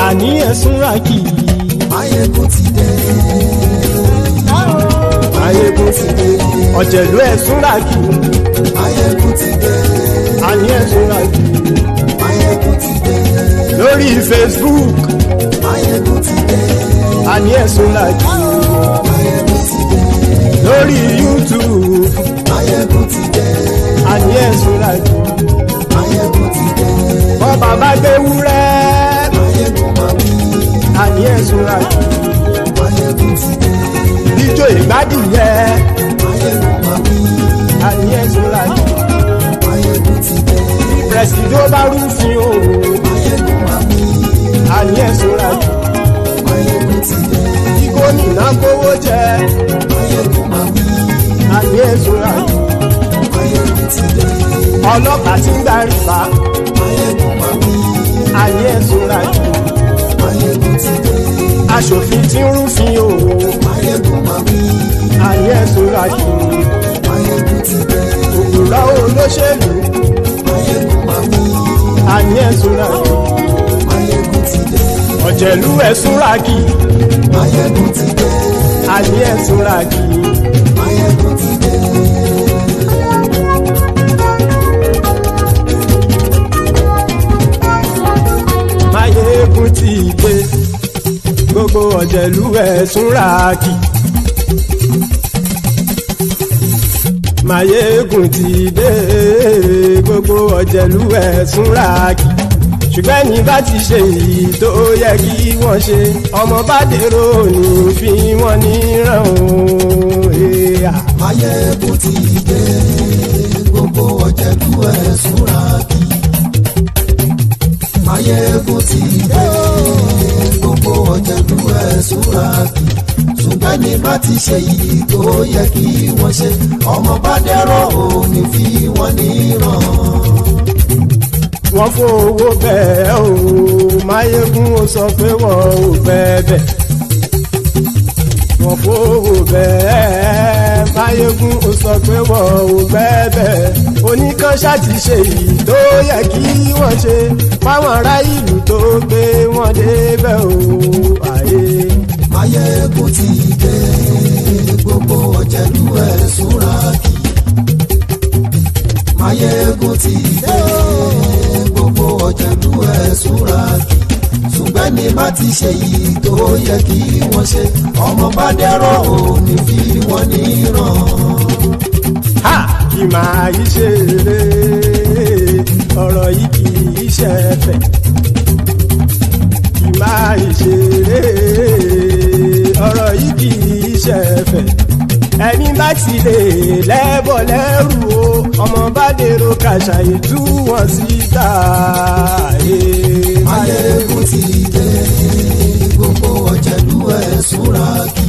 àní ẹ̀sùn ràkì. Maiyegun ti dé. Maiyegun ti dé. Ọ̀jẹ̀lú ẹ̀sùn ràkì. Maiyegun ti dé. àní ẹ̀sùn ràkì. Maiyegun ti dé. Lórí Facebook. Maiyegun ti dé. àní ẹ̀sùn ràkì. Maiyegun ti dé. Lórí YouTube. Maiyegun ti dé. àní ẹ̀sùn ràkì. Maiyegun ti dé. Bọ́ba bá gbé wúrẹ́. Maiyegun máa wí. àní ẹ̀sùn ràkì. Maiyegun ti dé. Ijó ìgbádìyẹ. Maiyegun máa wí. àní ẹ̀sùn ràkì. Maiyegun ti dé. Presido bá rúfin o. Maiyegun máa wí. àní ẹ̀sùn ràkì. Maiyegun ti dé. Kí gómìnà kówó jẹ. Maiyegun máa wí. àní ẹ̀sùn ràkì. Maiyegun ti dé. Ọlọ́pàá tí ń gba rìbá. Maiyegun máa wí. àní ẹ̀sùn ràkì. Maiyegun ti dé. Aṣòfin tí ń rúfin o. Maiyegun máa wí. àní ẹ̀sùn ràkì. Maiyegun ti dé. Òkúra olóṣèlú. Maiyegun máa wí. àní ẹ̀sùn ràkì. Maiyegun ti dé. Ọ̀jẹ̀lú ẹ̀sùn ràkì. Maiyegun ti dé. àní ẹ̀sùn ràkì. Maiyegun ti dé. Maiyegun ti dé. Gbogbo ọ̀jẹ̀lú ẹ̀sùn ràkì. Maiyegun ti dé. Gbogbo ọ̀jẹ̀lú ẹ̀sùn ràkì. Ṣùgbọ́n ní bá ti ṣe èyí tó yẹ kí wọ́n ṣe, ọmọ bá dèrò ní fi wọ́n níran o. Maiyegun ti dé. Gbogbo ọ̀jẹ̀lú ẹ̀sùn ràkì. Maiyegun ti dé. Gbogbo ọ̀jẹ̀lú ẹ̀sùn ràkì. Ṣùgbọ́n ní bá ti ṣe èyí tó yẹ kí wọ́n ṣe, ọmọ bá dẹ̀rọ̀ ò ní fi wọ́n níran. Wọ́n fowó bẹ́ẹ̀ o, Maiyegun ó sọ pé wọ́n ò fẹ́ bẹ̀. Wọ́n fowó bẹ́ẹ̀, Maiyegun ó sọ pé wọ́n ò fẹ́ bẹ̀. Oníkanṣá ti ṣe èyí tó yẹ kí wọ́n ṣe fáwọn ará ìlú tó gbé wọn débẹ̀ o. Maiyegun ti dé. Gbogbo ọ̀jẹ̀lú ẹ̀sùn ràkì. Maiyegun ti dé. Gbogbo ọ̀jẹ̀lú ẹ̀sùn ràkì. Ṣùgbọ́n ní bá ti ṣe yìí tó yẹ kí wọ́n ṣe, ọmọ bá dẹ̀rọ̀ ò ní fi wọ́n níran. Ha! Kì máa yí ṣe eré, ọ̀rọ̀ yìí kì í ṣe ẹ̀fẹ̀. Kì máa yí ṣe eré, ọ̀rọ̀ yìí kì í ṣe ẹ̀fẹ̀. Ẹni bá ti lè lẹ́bọ̀ lẹ́rù o, ọmọ bá dèrò kàṣàyè tú wọn síta. Maiyegun ti dé. Gbogbo ọ̀jẹ̀lú ẹ̀sùn ràkì.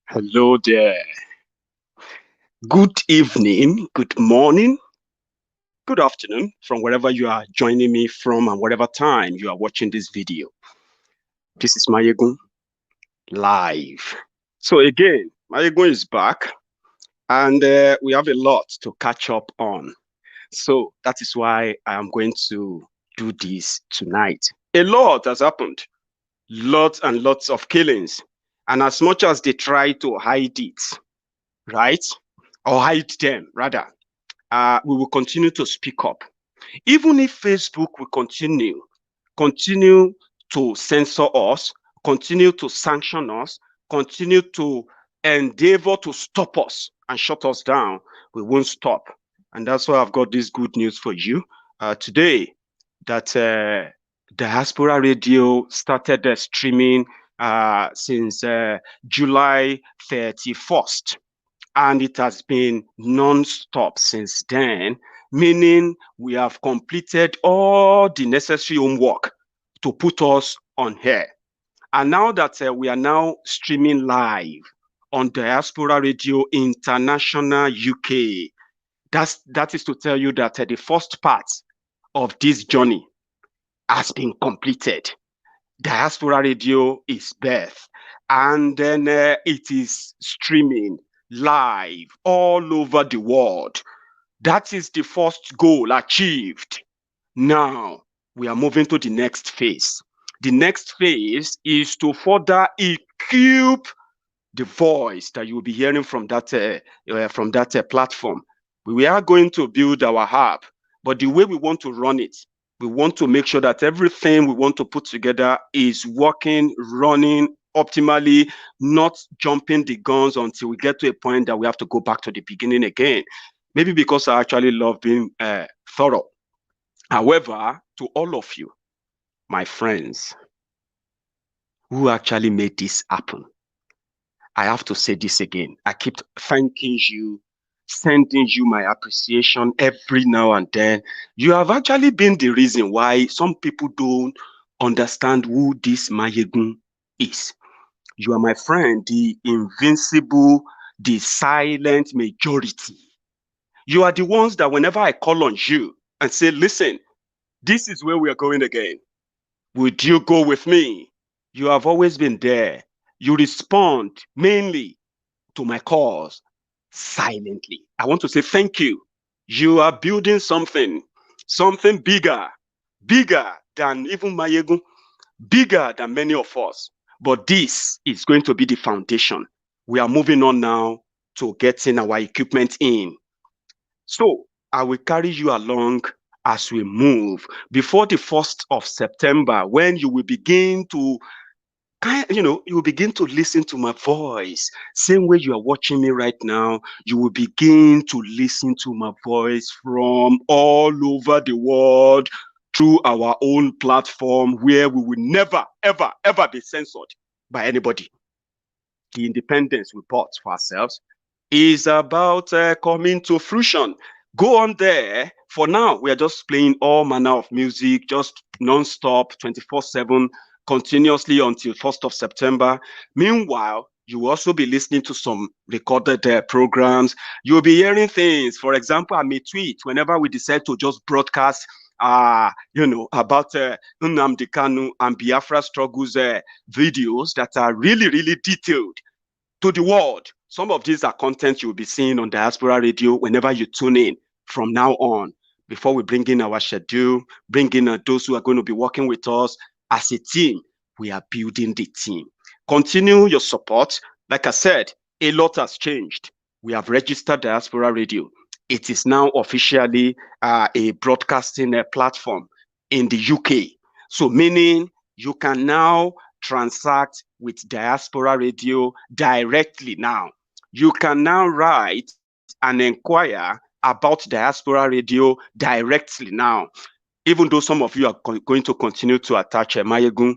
Hello there. Good evening, good morning, good afternoon from wherever you are joining me from and whatever time you are watching this video. This is Maiyegun live. So again, Maiyegun is back and we have a lot to catch up on. So that is why I am going to do this tonight. A lot has happened. Lots and lots of killings. And as much as they try to hide it, right, or hide them, rather, we will continue to speak up. Even if Facebook will continue to censor us, continue to sanction us, continue to endeavor to stop us and shut us down, we won't stop. And that's why I've got this good news for you today, that Diaspora Radio started streaming since July 31st, and it has been non-stop since then. meaning we have completed all the necessary homework to put us on air. And now that we are now streaming live on Diaspora Radio International UK, that is to tell you that the first part of this journey has been completed. Diaspora Radio is birth, and then it is streaming live all over the world. That is the first goal achieved. Now we are moving to the next phase. The next phase is to further equip the voice that you will be hearing from that platform. We are going to build our app, but the way we want to run it, we want to make sure that everything we want to put together is working, running optimally, not jumping the guns until we get to a point that we have to go back to the beginning again. Maybe because I actually love being thorough. However, to all of you, my friends, who actually made this happen, I have to say this again. I keep thanking you, sending you my appreciation every now and then. You have actually been the reason why some people don't understand who this Maiyegun is. You are my friend, the invincible, the silent majority. You are the ones that whenever I call on you and say, listen, this is where we are going again. Would you go with me? You have always been there. You respond mainly to my calls silently. I want to say thank you. You are building something bigger than even Maiyegun, bigger than many of us. But this is going to be the foundation. We are moving on now to getting our equipment in. So I will carry you along as we move before the 1st of September, when you will begin to you will begin to listen to my voice. Same way you are watching me right now, you will begin to listen to my voice from all over the world through our own platform, where we will never, ever, ever be censored by anybody. The independence we bought for ourselves is about coming to fruition. Go on there. For now, we are just playing all manner of music, just non-stop, 24/7, continuously until 1st of September. Meanwhile, you will also be listening to some recorded programs. You'll be hearing things. For example, I may tweet whenever we decide to just broadcast about Nnamdi Kanu and Biafra struggles videos that are really, really detailed to the world. Some of these are content you'll be seeing on Diaspora Radio whenever you tune in from now on. Before we bring in our schedule, bring in those who are going to be working with us as a team, we are building the team. Continue your support. Like I said, a lot has changed. We have registered Diaspora Radio. It is now officially a broadcasting platform in the UK. So meaning you can now transact with Diaspora Radio directly now. You can now write and inquire about Diaspora Radio directly now. Even though some of you are going to continue to attach a Maiyegun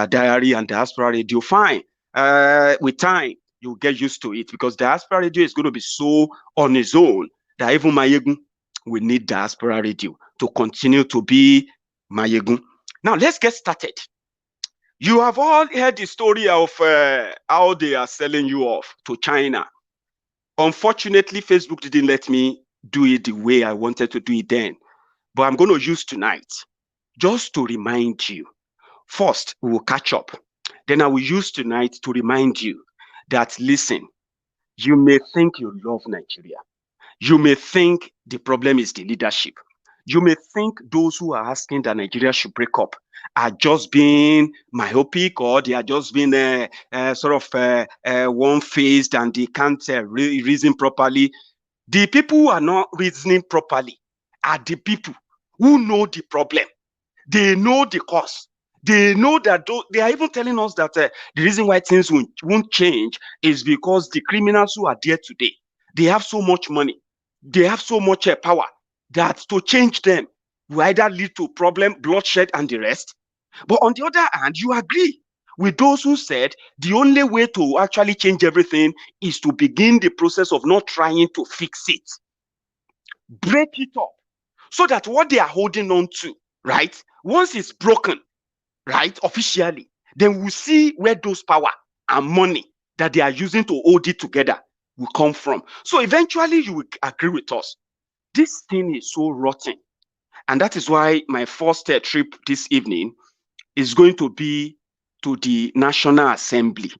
Diary and Diaspora Radio, fine. With time, you'll get used to it, because Diaspora Radio is going to be so on its own that even Maiyegun will need Diaspora Radio to continue to be Maiyegun. Now, let's get started. You have all heard the story of how they are selling you off to China. Unfortunately, Facebook didn't let me do it the way I wanted to do it then. But I'm going to use tonight just to remind you. First, we will catch up. Then I will use tonight to remind you that, listen, you may think you love Nigeria. You may think the problem is the leadership. You may think those who are asking that Nigeria should break up are just being myopic, or they are just being one-faced and they can't reason properly. The people who are not reasoning properly are the people who know the problem. They know the cause. They know that they are even telling us that the reason why things won't change is because the criminals who are there today, they have so much money, they have so much power, that to change them will either lead to problem, bloodshed, and the rest. But on the other hand, you agree with those who said the only way to actually change everything is to begin the process of not trying to fix it. Break it up. so that what they are holding on to, right, once it's broken, right, officially, then we'll see where those power and money that they are using to hold it together will come from. So eventually you will agree with us. This thing is so rotten. And that is why my first trip this evening is going to be to the National Assembly,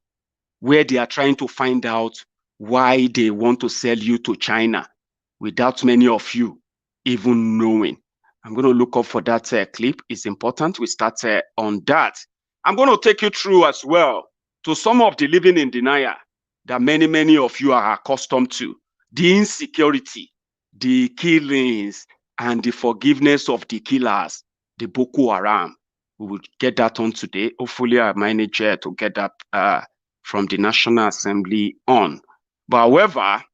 where they are trying to find out why they want to sell you to China without many of you even knowing. I'm going to look up for that clip. It's important we start on that. I'm going to take you through as well to some of the living in denial that many of you are accustomed to. The insecurity, the killings, and the forgiveness of the killers, the Boko Haram. We will get that on today. Hopefully, I manage to get that from the National Assembly on. But however,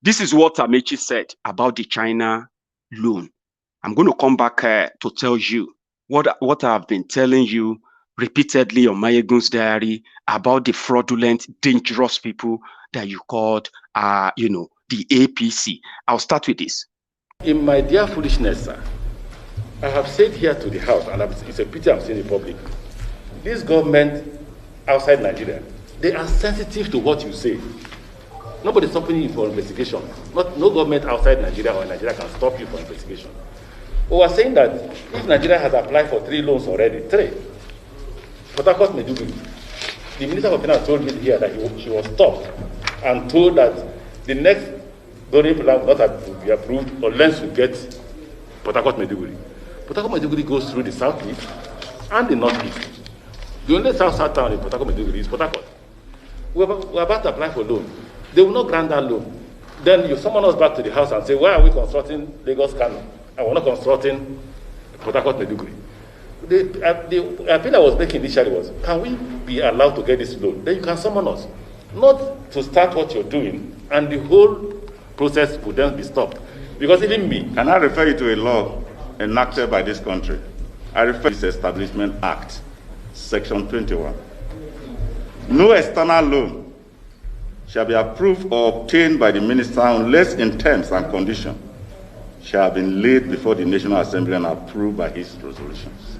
this is what Amechi said about the China loan. I'm going to come back to tell you what I've been telling you repeatedly on Maiyegun's diary about the fraudulent, dangerous people that you called, the APC. I'll start with this. In my dear foolishness, sir, I have said here to the House, and it's a pity I'm saying in public, this government outside Nigeria, they are sensitive to what you say. Nobody's stopping you for investigation. No government outside Nigeria or Nigeria can stop you for investigation. We are saying that if Nigeria has applied for 3 loans already, 3, Port Harcourt Maiduguri, the Minister of Finance told me here that she was stopped and told that the next borrowing plan will not be approved unless we get Port Harcourt Maiduguri. Port Harcourt Maiduguri goes through the southeast and the northeast. The only south town in Port Harcourt Maiduguri is Port Harcourt. We're about to apply for loan. They will not grant that loan. Then you summon us back to the House and say, why are we constructing Lagos Kano and we're not constructing Port Harcourt Maiduguri? The appeal I was making initially was, can we be allowed to get this loan? Then you can summon us. Not to start what you're doing, and the whole process would then be stopped. Because even me... Can I refer you to a law enacted by this country? I refer to this Establishment Act, Section 21. No external loan shall be approved or obtained by the minister unless in terms and conditions shall have been laid before the National Assembly and approved by his resolutions.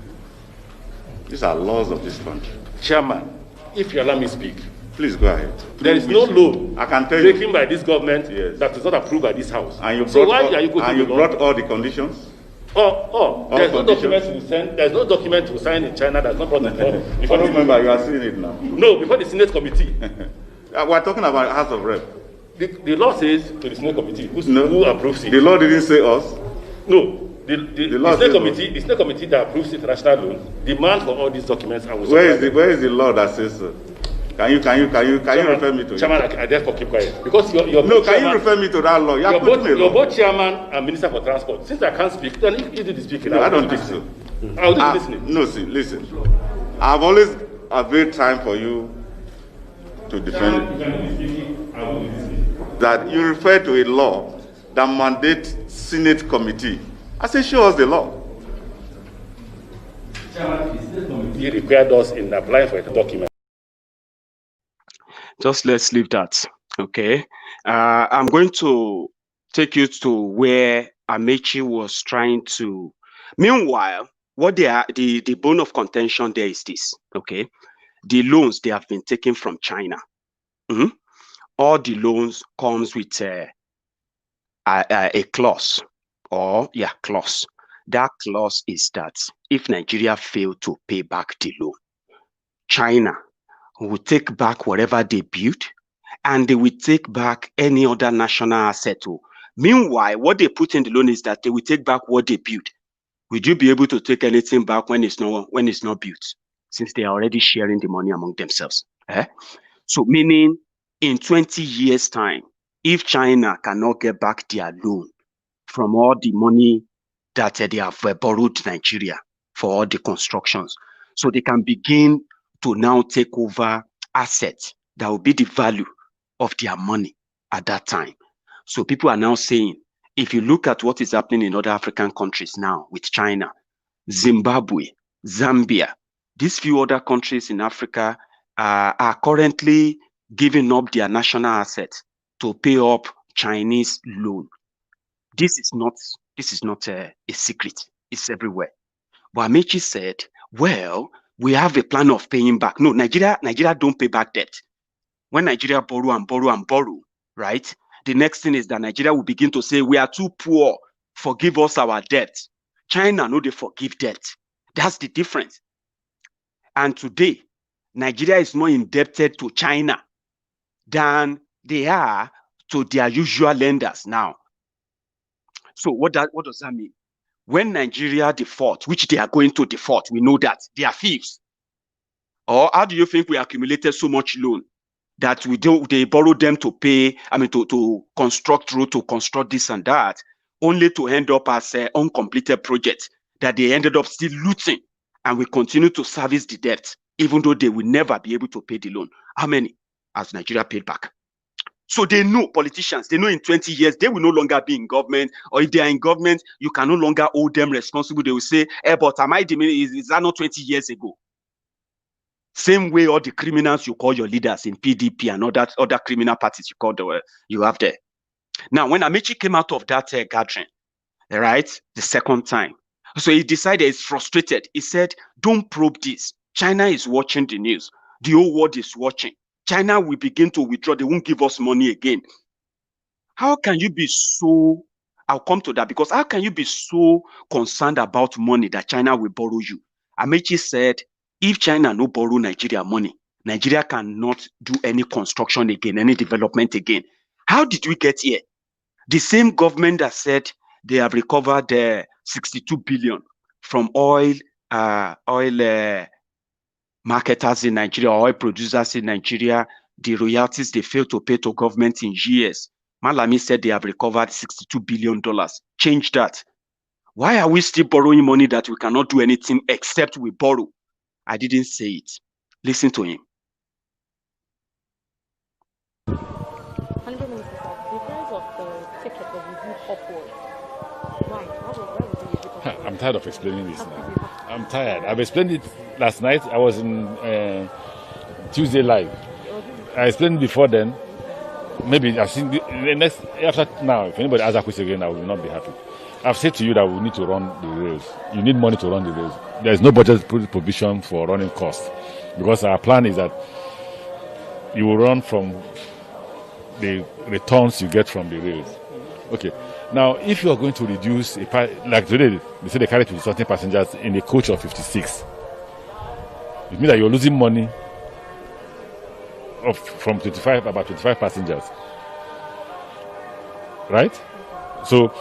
These are laws of this country. Chairman, if you allow me speak. Please go ahead. There is no law I can tell you taken by this government that is not approved by this House. And you brought, so why are you going to brought all the conditions? There's no document to send. There's no document to sign in China. That's not brought before. Remember, you are seeing it now. No, before the Senate committee. We're talking about House of Rep. The law says to the Senate committee who approves it. The law didn't say us. No. The Senate committee that approves international loan demand for all these documents. And where is the law that says so? Can you refer me to it? Chairman, I therefore keep quiet. Because you're no, can you refer me to that law? You're both chairman and minister for transport. Since I can't speak, then you do the speaking. No, I don't think so. I'll do the listening. No, see, listen. I've always availed time for you to defend it. That you refer to a law that mandates Senate committee. I say, show us the law. Chairman, the Senate committee required us in applying for a document. Just let's leave that, okay? I'm going to take you to where Amechi was trying to... Meanwhile, what the bone of contention there is this, okay? The loans, they have been taken from China. All the loans comes with a clause, clause. That clause is that if Nigeria fail to pay back the loan, China will take back whatever they built, and they will take back any other national asset. Meanwhile, what they put in the loan is that they will take back what they built. Would you be able to take anything back when it's not built, since they are already sharing the money among themselves? So meaning in 20 years' time, if China cannot get back their loan from all the money that they have borrowed Nigeria for all the constructions, so they can begin to now take over assets that will be the value of their money at that time. So people are now saying, if you look at what is happening in other African countries now with China, Zimbabwe, Zambia, these few other countries in Africa are currently giving up their national assets to pay up Chinese loan. This is not This is not a secret. It's everywhere. But Amaechi said, well, we have a plan of paying back. No, Nigeria don't pay back debt. When Nigeria borrow and borrow and borrow, right? The next thing is that Nigeria will begin to say, we are too poor. Forgive us our debt. China, no, they forgive debt. That's the difference. And today, Nigeria is more indebted to China than they are to their usual lenders now. So what does that mean? When Nigeria default, which they are going to default, we know that they are thieves. Or how do you think we accumulated so much loan that they borrow them to pay, to construct road, to construct this and that, only to end up as uncompleted projects that they ended up still looting, and we continue to service the debt, even though they will never be able to pay the loan. How many has Nigeria paid back? So they know, politicians, they know in 20 years, they will no longer be in government, or if they are in government, you can no longer hold them responsible. They will say, but is that not 20 years ago? Same way all the criminals you call your leaders in PDP and other criminal parties you have there. Now, when Amaechi came out of that gathering, right, the second time, so he decided, he's frustrated. He said, don't probe this. China is watching the news. The whole world is watching. China will begin to withdraw. They won't give us money again. How can you be so, I'll come to that, because how can you be so concerned about money that China will borrow you? Amaechi said, if China no borrow Nigeria money, Nigeria cannot do any construction again, any development again. How did we get here? The same government that said they have recovered 62 billion from oil marketers in Nigeria, oil producers in Nigeria, the royalties they failed to pay to government in years. Malami said they have recovered $62 billion. Change that. Why are we still borrowing money that we cannot do anything except we borrow? I didn't say it. Listen to him. I'm tired of explaining this now. I'm tired. I've explained it last night. I was in Tuesday Live. I explained it before then. Maybe I've seen the next after now. If anybody asks that question again, I will not be happy. I've said to you that we need to run the rails. You need money to run the rails. There is no budget provision for running costs, because our plan is that you will run from the returns you get from the rails. Okay. Now, if you are going to reduce, like today, they say they carry 20 passengers in a coach of 56. It means that you're losing money from about 25 passengers. Right? So,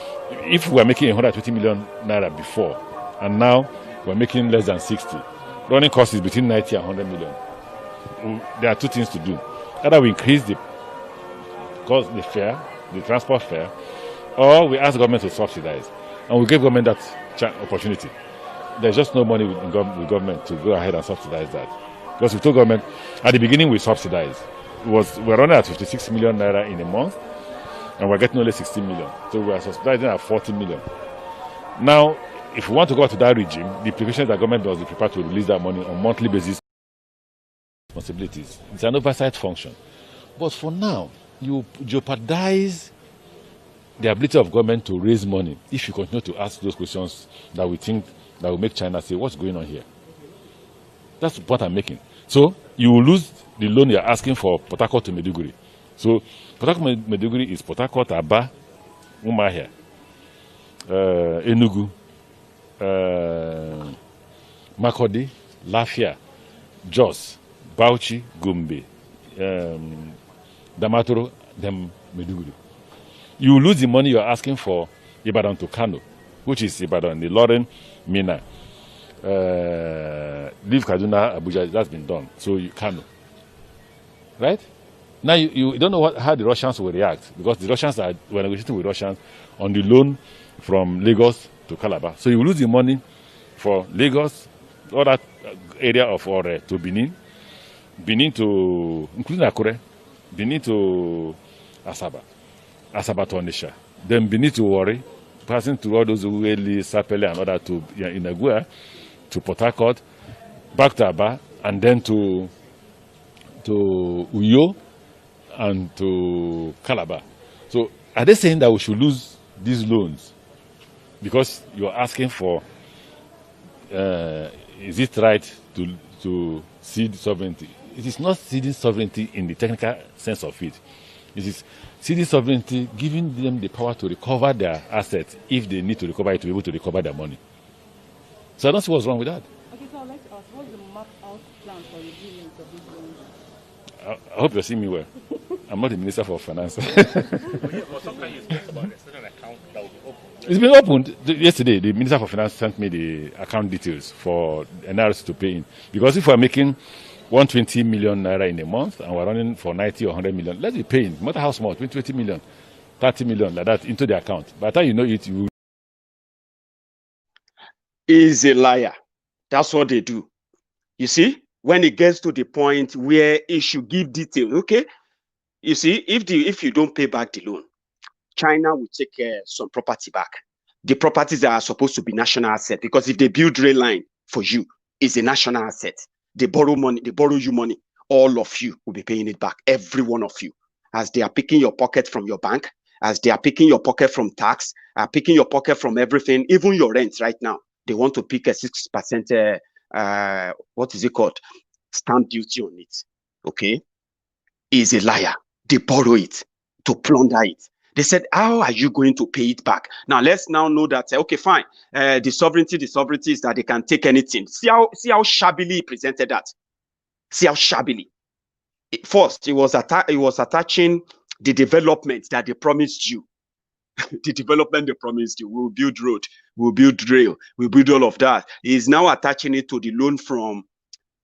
if we are making 120 million naira before, and now we're making less than 60, running cost is between 90 and 100 million. There are two things to do. Either we increase the fare, the transport fare, or we ask government to subsidize. And we give government that opportunity. There's just no money with government to go ahead and subsidize that. Because we told government, at the beginning we subsidized. We're running at 56 million naira in a month, and we're getting only 16 million. So we are subsidizing at 40 million. Now, if we want to go to that regime, the implication is that government must be prepared to release that money on monthly basis. Responsibilities. It's an oversight function. But for now, you jeopardize the ability of government to raise money if you continue to ask those questions that we think that will make China say, what's going on here? That's the point I'm making. So you will lose the loan you're asking for Port Harcourt to Maiduguri. So Port Harcourt Maiduguri is Port Harcourt, Aba, Umuahia, Enugu, Makurdi, Lafia, Jos, Bauchi, Gombe, Damaturu, then Maiduguri. You will lose the money you're asking for Ibadan to Kano, which is Ibadan, the Loren, Mina, leave Kaduna, Abuja. That's been done. So you Kano, right? Now you don't know how the Russians will react, because the Russians were negotiating with Russians on the loan from Lagos to Calabar. So you will lose the money for Lagos, all that area of Ore to Benin, Benin to, including Akure, Benin to Asaba. Asaba to Onisha, then Benin to Warri, passing through all those Ueli, Sapele, and other to Inagua, to Port Harcourt, back to Aba, and then to Uyo and to Calabar. So are they saying that we should lose these loans because you're asking for, is it right to cede sovereignty? It is not ceding sovereignty in the technical sense of it. It is ceding sovereignty, giving them the power to recover their assets if they need to recover it to be able to recover their money. So I don't see what's wrong with that. Okay, so I'd like to ask, what's the map-out plan for resilience of this loan? I hope you're seeing me well. I'm not the Minister for Finance. It's been opened. Yesterday, the Minister for Finance sent me the account details for NRC to pay in. Because if we're making 120 million naira in a month and we're running for 90 or 100 million, let's be paying, no matter how small, 20 million, 30 million, like that, into the account. By the time you know it, you... Is a liar. That's what they do. You see, when it gets to the point where it should give detail, okay? You see, if you don't pay back the loan, China will take some property back. The properties that are supposed to be national asset, because if they build rail line for you, it's a national asset. They borrow money, they borrow you money. All of you will be paying it back, every one of you, as they are picking your pocket from your bank, as they are picking your pocket from tax, are picking your pocket from everything, even your rent right now. They want to pick a 6%, what is it called? Stamp duty on it, okay? Is a liar. They borrow it to plunder it. They said, how are you going to pay it back? Now, let's now know that, okay, fine. The sovereignty is that they can take anything. See how shabbily he presented that. See how shabbily. First, it was attaching the development that they promised you. The development they promised you. We'll build road, we'll build rail, we'll build all of that. He is now attaching it to the loan from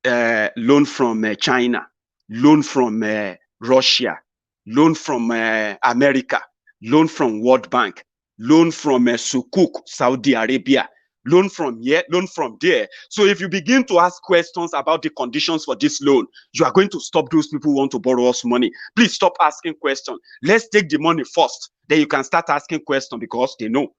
China, loan from Russia, loan from America, loan from World Bank, loan from Sukuk, Saudi Arabia, loan from here, loan from there. So if you begin to ask questions about the conditions for this loan, you are going to stop those people who want to borrow us money. Please stop asking questions. Let's take the money first. Then you can start asking questions, because they know.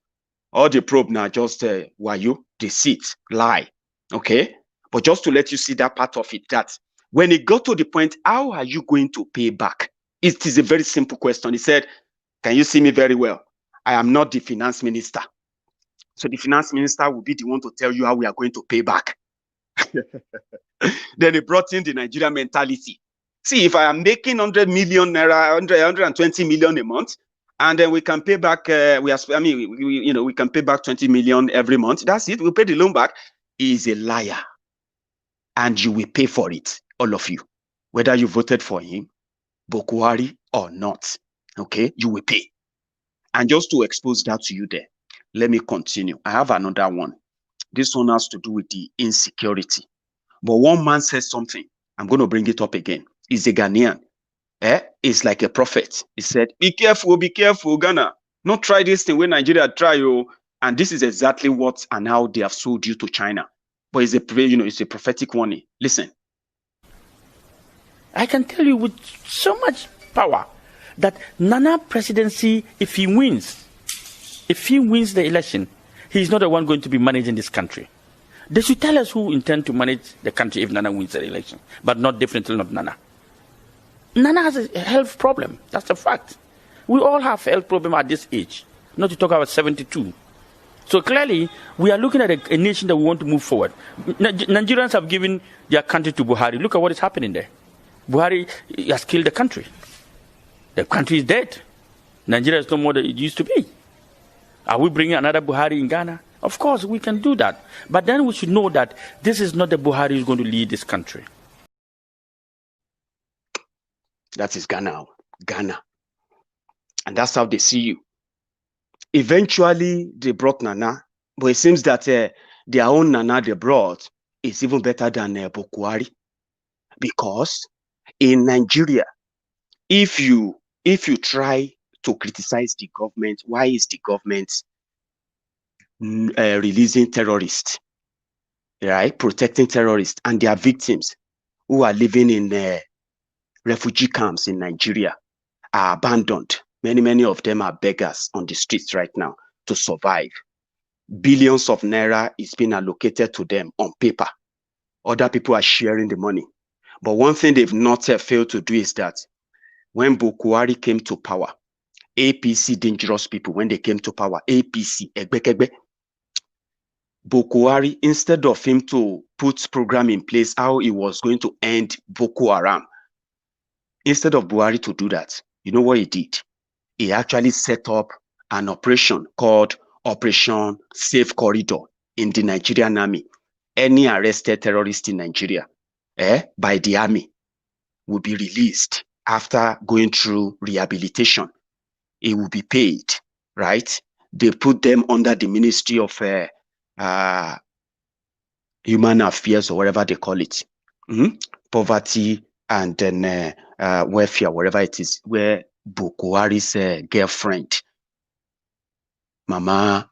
All the probe now just wayo, deceit, lie. Okay? But just to let you see that part of it, that when it got to the point, how are you going to pay back? It is a very simple question. He said, can you see me very well? I am not the finance minister. So the finance minister will be the one to tell you how we are going to pay back. Then he brought in the Nigerian mentality. See, if I am making 100 million naira, 120 million a month, and then we can pay back, we can pay back 20 million every month. That's it. We'll pay the loan back. He is a liar. And you will pay for it, all of you. Whether you voted for him, Boko Haram or not. Okay? You will pay. And just to expose that to you there, let me continue. I have another one. This one has to do with the insecurity. But one man says something. I'm going to bring it up again. He's a Ghanaian. He's like a prophet. He said, be careful, Ghana. Not try this thing when Nigeria try you. And this is exactly what and how they have sold you to China. But it's it's a prophetic warning. Listen. I can tell you with so much power that Nana presidency, if he wins the election, he's not the one going to be managing this country. They should tell us who intend to manage the country if Nana wins the election, but definitely not Nana. Nana has a health problem. That's a fact. We all have health problem at this age, not to talk about 72. So clearly, we are looking at a nation that we want to move forward. Nigerians have given their country to Buhari. Look at what is happening there. Buhari has killed the country. The country is dead. Nigeria is no more than it used to be. Are we bringing another Buhari in Ghana? Of course, we can do that. But then we should know that this is not the Buhari who is going to lead this country. That is Ghana. Ghana. And that's how they see you. Eventually, they brought Nana. But it seems that their own Nana they brought is even better than Boko Haram. Because in Nigeria, if you try to criticize the government, why is the government releasing terrorists, right? Protecting terrorists and their victims who are living in refugee camps in Nigeria are abandoned. Many of them are beggars on the streets right now to survive. Billions of naira is being allocated to them on paper. Other people are sharing the money. But one thing they've not failed to do is that when Boko Haram came to power, APC, dangerous people, when they came to power, APC, Egbekegbe, Boko Haram, instead of him to put program in place how he was going to end Boko Haram, instead of Buhari to do that, you know what he did? He actually set up an operation called Operation Safe Corridor in the Nigerian army. Any arrested terrorist in Nigeria by the army will be released after going through rehabilitation. It will be paid, right? They put them under the Ministry of Human Affairs or whatever they call it. Poverty and then welfare, wherever it is, where Boko Haram's girlfriend, Mama,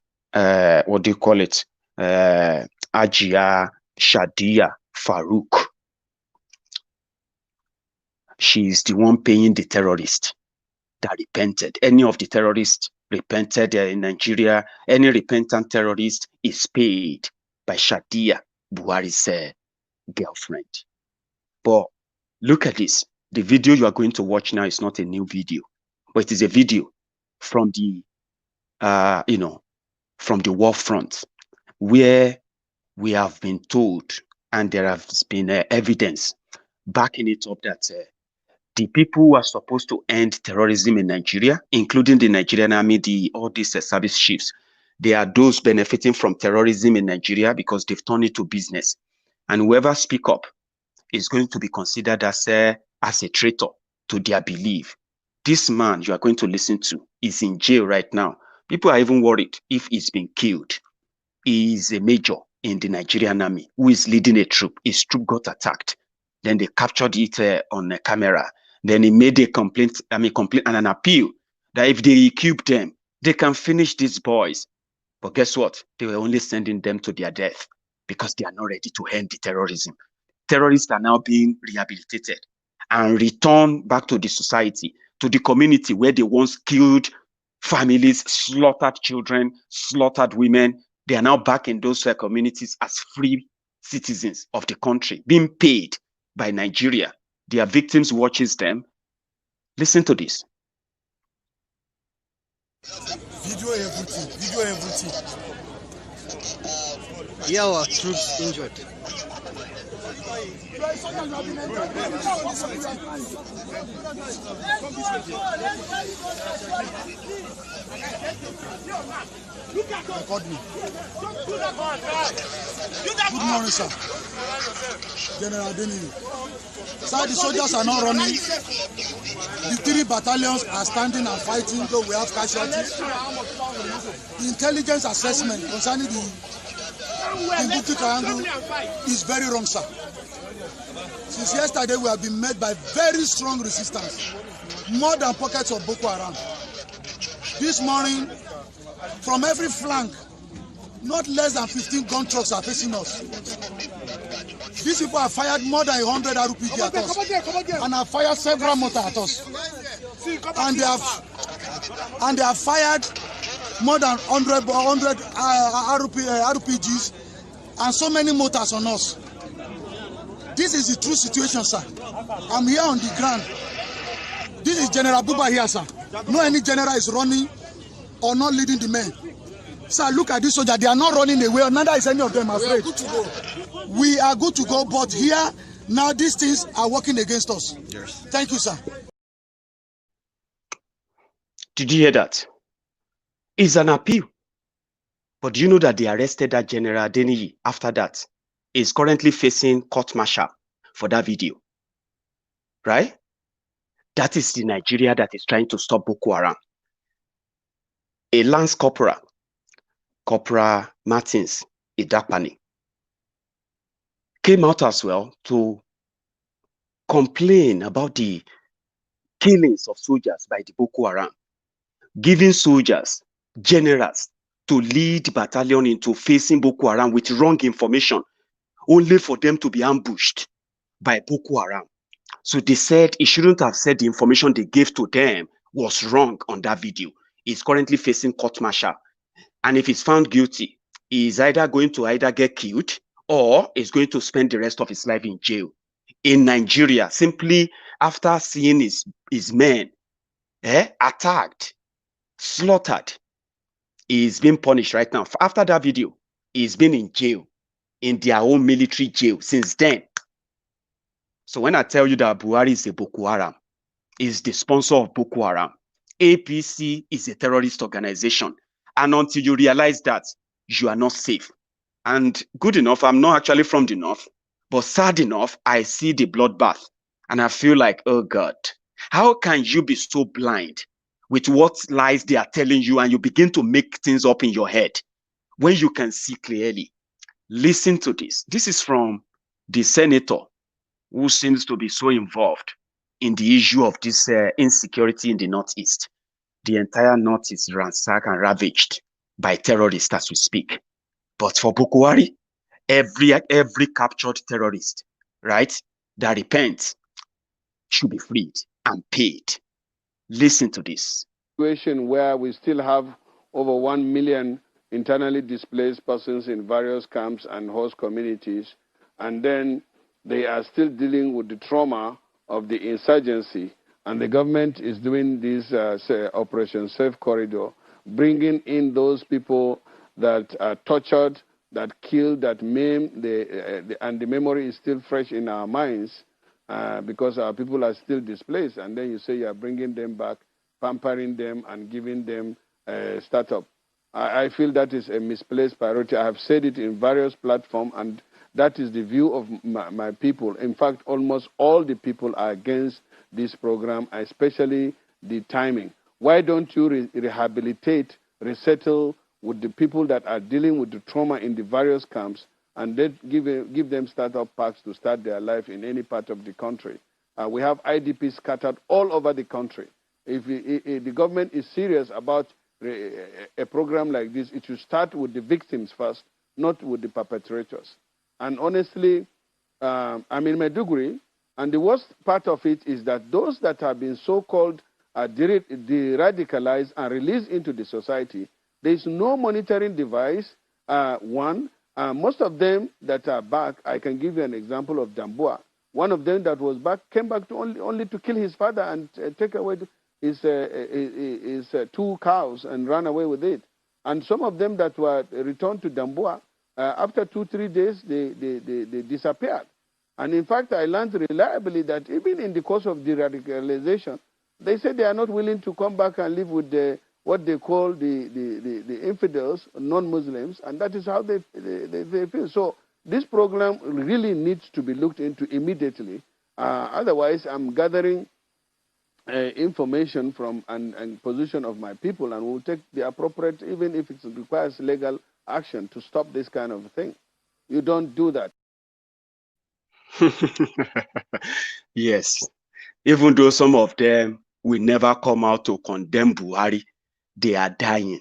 what do you call it? Ajia Shadia Farouk. She is the one paying the terrorist that repented. Any of the terrorists repented in Nigeria, any repentant terrorist is paid by Shadia, Buhari's girlfriend. But look at this. The video you are going to watch now is not a new video, but it is a video from the, from the war front, where we have been told, and there has been evidence backing it up, that the people who are supposed to end terrorism in Nigeria, including the Nigerian army, all these service chiefs, they are those benefiting from terrorism in Nigeria because they've turned it to business. And whoever speak up is going to be considered as a traitor to their belief. This man you are going to listen to is in jail right now. People are even worried if he's been killed. He is a major in the Nigerian army who is leading a troop. His troop got attacked. Then they captured it on a camera. Then he made a complaint and an appeal that if they equip them, they can finish these boys. But guess what? They were only sending them to their death because they are not ready to end the terrorism. Terrorists are now being rehabilitated and returned back to the society, to the community where they once killed families, slaughtered children, slaughtered women. They are now back in those communities as free citizens of the country, being paid by Nigeria. Their victims watches them. Listen to this. Video everything. Here are troops injured. Record me. Good morning, sir. General Adeniyi. Sir, the soldiers are not running. The 3 battalions are standing and fighting, though we have casualties. The intelligence assessment concerning the Boko Triangle is very wrong, sir. Since yesterday, we have been met by very strong resistance, more than pockets of Boko Haram. This morning, from every flank, not less than 15 gun trucks are facing us. These people have fired more than 100 RPG at us, and have fired several mortars at us. And they have fired more than 100 RPGs and so many mortars on us. This is the true situation, sir. I'm here on the ground. This is General Buba here, sir. No any general is running or not leading the men. Sir, look at this soldier. They are not running away. Neither is any of them afraid. We are good to go, but here, now these things are working against us. Yes. Thank you, sir. Did you hear that? It's an appeal. But do you know that they arrested that General Adeniyi after that? Is currently facing court-martial for that video. Right? That is the Nigeria that is trying to stop Boko Haram. A Lance Corporal, Corporal Martins Idapani, came out as well to complain about the killings of soldiers by the Boko Haram, giving soldiers, generals, to lead battalion into facing Boko Haram with wrong information, only for them to be ambushed by Boko Haram. So they said he shouldn't have said the information they gave to them was wrong on that video. He's currently facing court-martial. And if he's found guilty, he's either going to get killed or is going to spend the rest of his life in jail. In Nigeria, simply after seeing his men attacked, slaughtered, he's being punished right now. After that video, He's been in jail, in their own military jail since then. So when I tell you that Buhari is a Boko Haram, is the sponsor of Boko Haram, APC is a terrorist organization. And until you realize that, you are not safe. And good enough, I'm not actually from the north, but sad enough, I see the bloodbath. And I feel like, oh God, how can you be so blind with what lies they are telling you, and you begin to make things up in your head when you can see clearly? Listen to this. This is from the senator who seems to be so involved in the issue of this insecurity in the Northeast. The entire North is ransacked and ravaged by terrorists as we speak. But for Boko Haram, every captured terrorist, right, that repents should be freed and paid. Listen to this. Situation where we still have over 1 million internally displaced persons in various camps and host communities, and then they are still dealing with the trauma of the insurgency, and the government is doing this Operation Safe Corridor, bringing in those people that are tortured, that killed, that maimed, and the memory is still fresh in our minds because our people are still displaced, and then you say you are bringing them back, pampering them and giving them a startup. I feel that is a misplaced priority. I have said it in various platforms, and that is the view of my people. In fact, almost all the people are against this program, especially the timing. Why don't you rehabilitate, resettle with the people that are dealing with the trauma in the various camps, and then give them startup packs to start their life in any part of the country? We have IDPs scattered all over the country. If the government is serious about a program like this, it should start with the victims first, not with the perpetrators. And honestly, I'm in Maiduguri, and the worst part of it is that those that have been so-called de-radicalized and released into the society, there is no monitoring device, most of them that are back, I can give you an example of Damboa. One of them that was back came back to only to kill his father and take away his 2 cows and run away with it. And some of them that were returned to Damboa, after 2-3 days, they disappeared. And in fact, I learned reliably that even in the course of de-radicalization, they said they are not willing to come back and live with what they call the infidels, non-Muslims, and that is how they feel. So this program really needs to be looked into immediately. Otherwise, I'm gathering information from and position of my people, and we'll take the appropriate, even if it requires legal action, to stop this kind of thing. You don't do that. Yes, even though some of them will never come out to condemn Buhari, they are dying.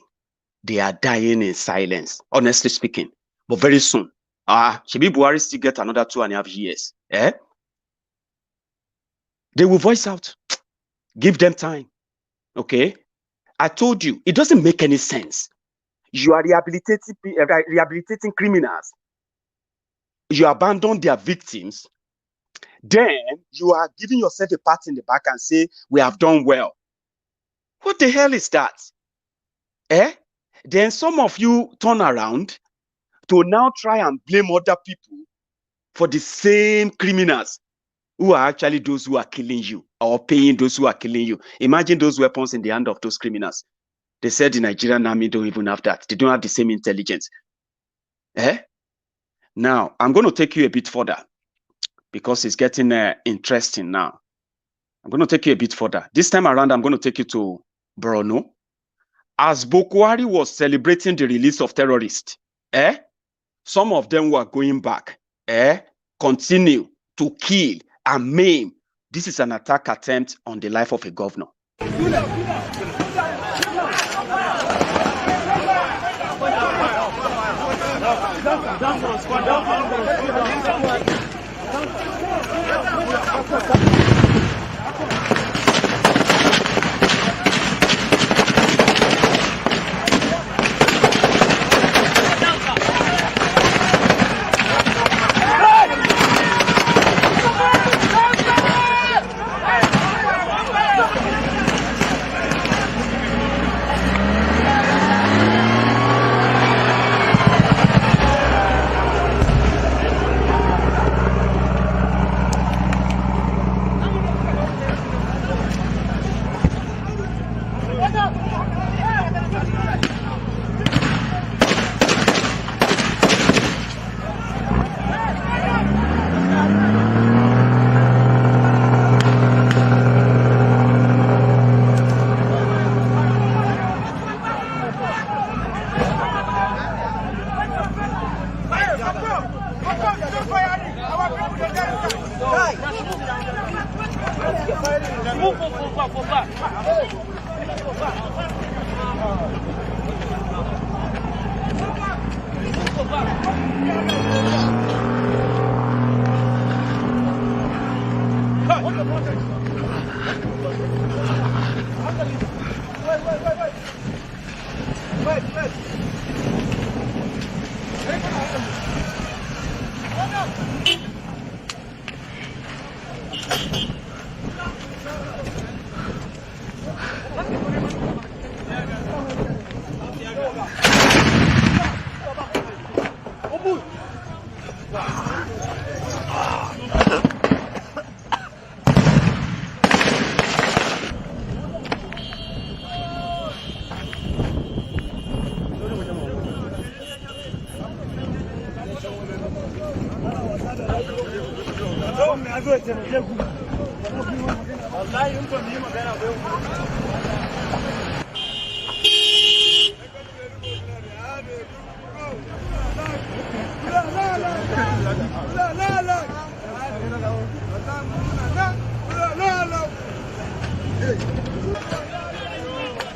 They are dying in silence, honestly speaking. But very soon, Shebi Buhari still get another 2.5 years. They will voice out. Give them time. Okay? I told you, it doesn't make any sense. You are rehabilitating criminals. You abandon their victims. Then you are giving yourself a pat in the back and say, we have done well. What the hell is that? Then some of you turn around to now try and blame other people for the same criminals who are actually those who are killing you or paying those who are killing you. Imagine those weapons in the hand of those criminals. They said the Nigerian army don't even have that. They don't have the same intelligence. Now, I'm going to take you a bit further because it's getting interesting now. I'm going to take you a bit further. This time around, I'm going to take you to Borno. As Boko Haram was celebrating the release of terrorists, some of them were going back, continue to kill and maim. This is an attack attempt on the life of a governor.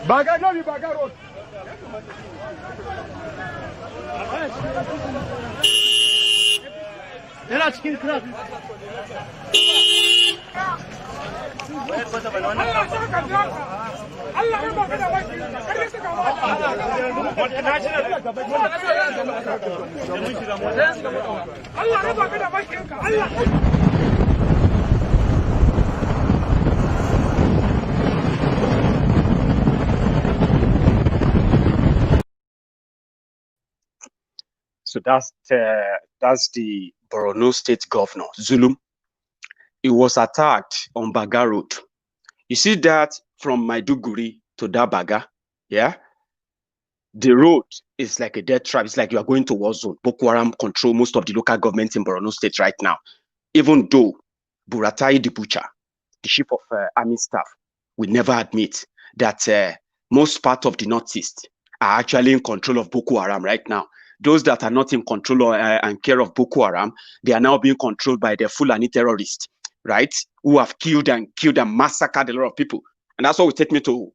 Baga no, Baga road. Yana cikin kira. Allah ya baka da baki. Kar ka ga Allah ya baka da baki. Allah So that's the Borno State Governor, Zulum. He was attacked on Baga Road. You see that from Maiduguri to that Baga, yeah? The road is like a death trap. It's like you are going to war zone. Boko Haram control most of the local governments in Borno State right now. Even though Buratai the Butcher, the chief of army staff, will never admit that most part of the Northeast are actually in control of Boko Haram right now. Those that are not in control and care of Boko Haram, they are now being controlled by the Fulani terrorists, right? Who have killed and massacred a lot of people. And that's what will take me to,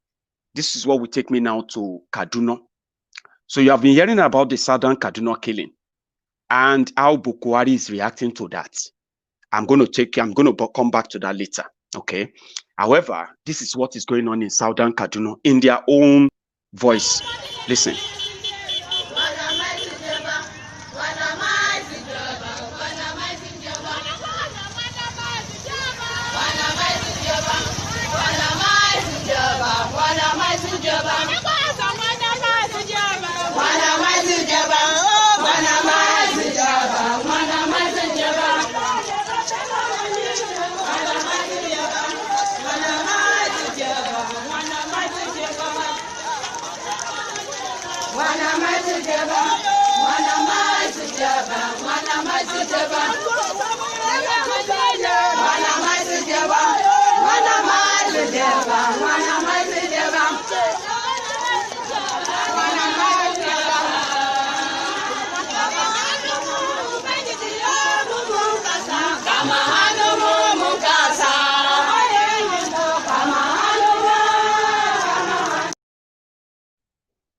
this is what will take me now to Kaduna. So you have been hearing about the Southern Kaduna killing and how Boko Haram is reacting to that. I'm going to come back to that later, okay? However, this is what is going on in Southern Kaduna in their own voice. Listen.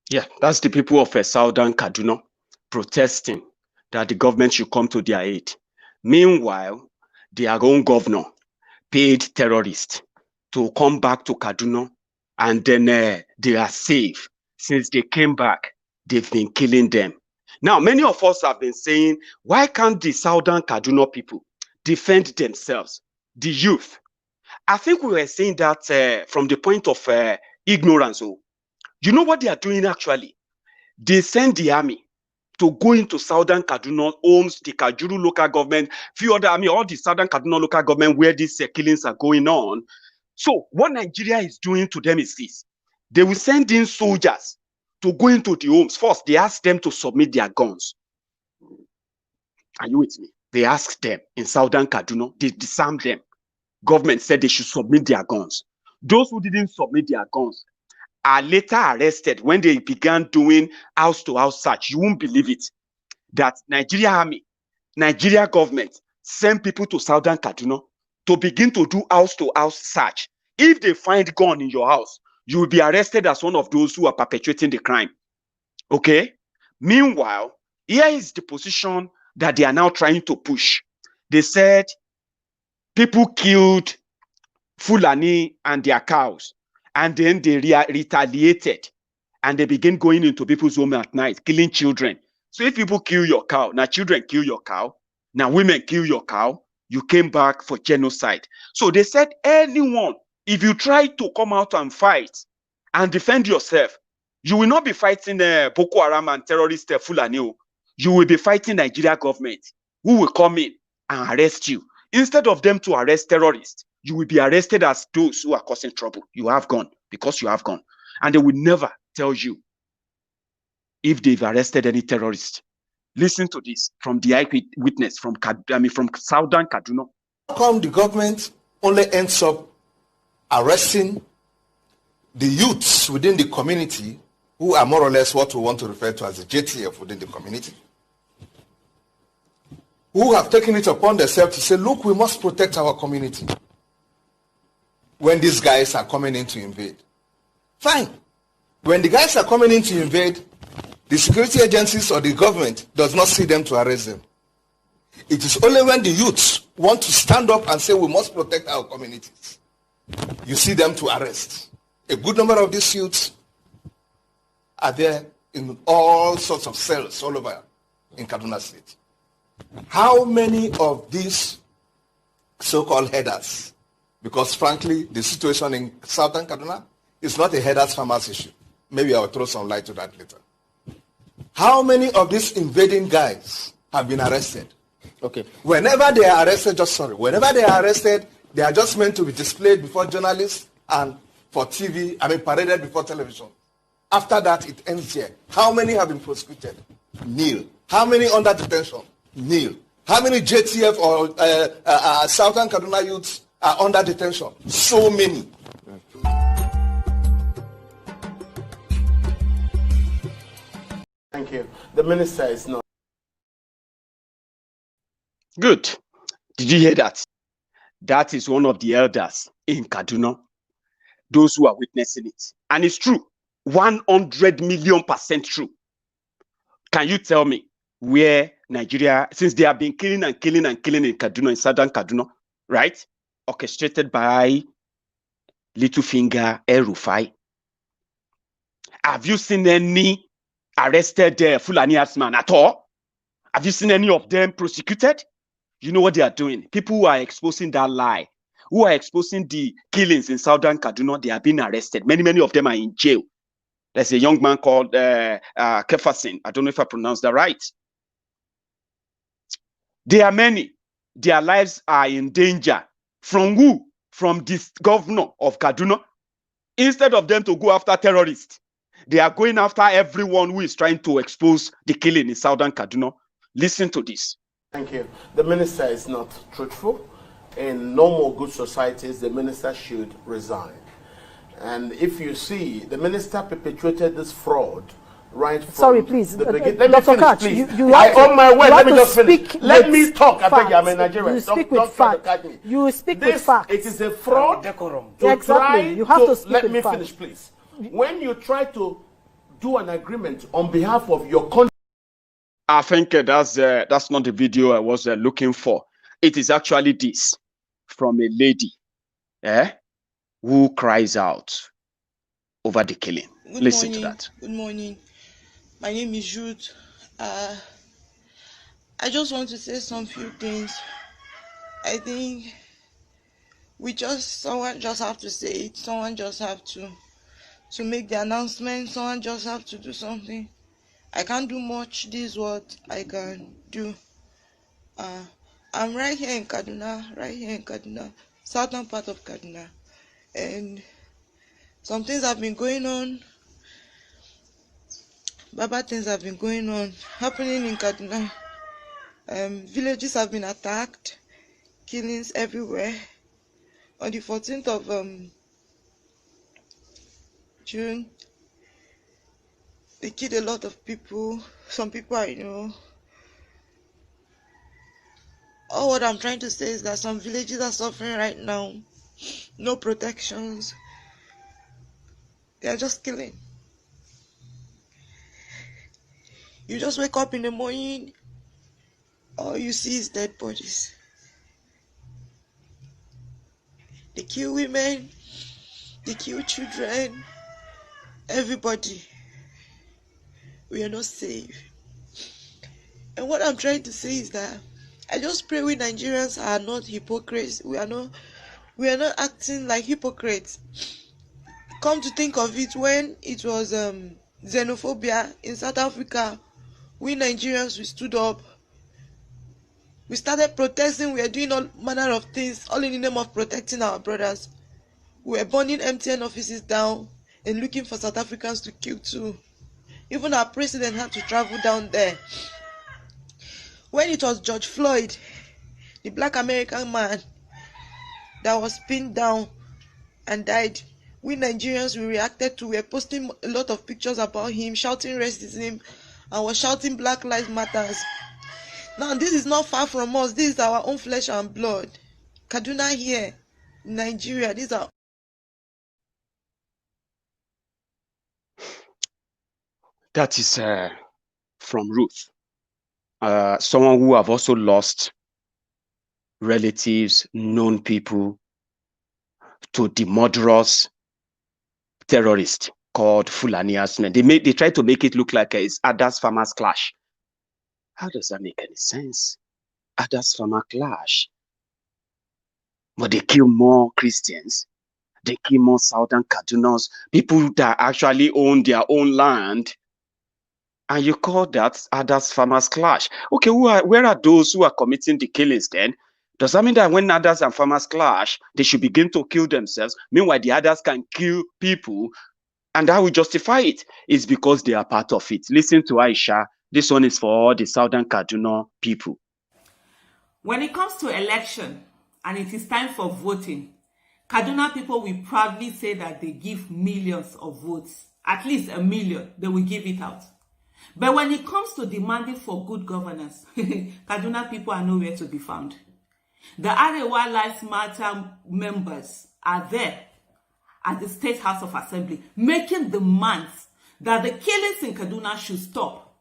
Yeah, that's the people of Southern Kaduna protesting that the government should come to their aid. Meanwhile, their own governor paid terrorists to come back to Kaduna, and then they are safe. Since they came back, they've been killing them. Now, many of us have been saying, why can't the Southern Kaduna people defend themselves, the youth? I think we were saying that from the point of ignorance. You know what they are doing actually? They send the army to go into Southern Kaduna homes, the Kajuru local government, few other, all the Southern Kaduna local government where these killings are going on. So what Nigeria is doing to them is this. They will send in soldiers to go into the homes. First, they ask them to submit their guns. Are you with me? They asked them in Southern Kaduna, they disarmed them. Government said they should submit their guns. Those who didn't submit their guns are later arrested when they began doing house-to-house search. You won't believe it. That Nigeria army, Nigeria government send people to Southern Kaduna to begin to do house-to-house search. If they find gun in your house, you will be arrested as one of those who are perpetrating the crime. Okay? Meanwhile, here is the position that they are now trying to push. They said people killed Fulani and their cows, and then they retaliated, and they begin going into people's home at night, killing children. So if people kill your cow, now children kill your cow, now women kill your cow, you came back for genocide. So they said anyone, if you try to come out and fight and defend yourself, you will not be fighting Boko Haram and terrorist Fulani. You will be fighting Nigeria government, who will come in and arrest you. Instead of them to arrest terrorists, you will be arrested as those who are causing trouble. You have gone because you have gone. And they will never tell you if they've arrested any terrorist. Listen to this from the eyewitness from Southern Kaduna. How come the government only ends up arresting the youths within the community who are more or less what we want to refer to as the JTF within the community, who have taken it upon themselves to say, look, we must protect our community when these guys are coming in to invade? Fine. When the guys are coming in to invade, the security agencies or the government does not see them to arrest them. It is only when the youths want to stand up and say we must protect our communities, you see them to arrest. A good number of these youths are there in all sorts of cells all over in Kaduna State. How many of these so-called headers, because frankly the situation in Southern Kaduna is not a headers farmers issue. Maybe I'll throw some light to that later. How many of these invading guys have been arrested? Okay. Whenever they are arrested, whenever they are arrested, they are just meant to be displayed before journalists and for TV, paraded before television. After that, it ends here. How many have been prosecuted? Nil. How many under detention? Nil. How many JTF or Southern Kaduna youths are under detention? So many. Thank you. The minister is not. Good. Did you hear that? That is one of the elders in Kaduna, those who are witnessing it. And it's true. 100 million% true. Can you tell me where Nigeria, since they have been killing and killing and killing in Kaduna, in Southern Kaduna, right? Orchestrated by Little Finger El-Rufai. Have you seen any arrested Fulani herdsmen at all? Have you seen any of them prosecuted? You know what they are doing? People who are exposing that lie, who are exposing the killings in Southern Kaduna, they are being arrested. Many of them are in jail. There's a young man called Kefasin. I don't know if I pronounced that right. There are many. Their lives are in danger. From who? From this governor of Kaduna. Instead of them to go after terrorists, they are going after everyone who is trying to expose the killing in Southern Kaduna. Listen to this. Thank you. The minister is not truthful. In normal good societies, the minister should resign. And if you see, the minister perpetuated this fraud right from Sorry, please. the beginning. Let me Dr. finish, Katz, please. you have on my way, let me just speak finish. Let me talk. I beg you, I'm a facts. Nigerian. You speak Don't with try to facts. catch me. You speak This, with facts. it is a fraud. Exactly. You have to speak Let with me facts. finish, please. When you try to do an agreement on behalf of your country, I think that's not the video I was looking for. It is actually this from a lady who cries out over the killing. Listen to that. Good morning. My name is Jude. I just want to say some few things. I think someone just have to say it. Someone just have to make the announcement. Someone just have to do something. I can't do much. This is what I can do. I'm right here in Kaduna, southern part of Kaduna, and some things have been going on. Bad things have been going on, happening in Kaduna. Villages have been attacked, killings everywhere. On the 14th of June, they killed a lot of people. Some people are, All what I'm trying to say is that some villages are suffering right now. No protections. They are just killing. You just wake up in the morning, all you see is dead bodies. They kill women, they kill children, everybody. We are not safe. And what I'm trying to say is that I just pray we Nigerians are not hypocrites. We are not acting like hypocrites. Come to think of it, when it was xenophobia in South Africa, we Nigerians, we stood up. We started protesting. We are doing all manner of things, all in the name of protecting our brothers. We were burning MTN offices down and looking for South Africans to kill too. Even our president had to travel down there. When it was George Floyd, the black American man that was pinned down and died, we Nigerians, we reacted to. We were posting a lot of pictures about him, shouting racism, and was shouting Black Lives Matters. Now this is not far from us. This is our own flesh and blood. Kaduna here, Nigeria, these are. That is from Ruth. Someone who have also lost relatives, known people to the murderous terrorist called Fulani Asmen. They try to make it look like it's Adas Farmers Clash. How does that make any sense? Adas Farmer Clash. But they kill more Christians. They kill more Southern Kadunas, people that actually own their own land. And you call that Adas Farmers Clash. Okay, where are those who are committing the killings then? Does that mean that when others and farmers clash, they should begin to kill themselves? Meanwhile, the others can kill people, and that will justify it. It's because they are part of it. Listen to Aisha. This one is for all the Southern Kaduna people. When it comes to election, and it is time for voting, Kaduna people will proudly say that they give millions of votes. At least 1 million, they will give it out. But when it comes to demanding for good governance, Kaduna people are nowhere to be found. The Arewa Lives Matter members are there at the State House of Assembly making demands that the killings in Kaduna should stop.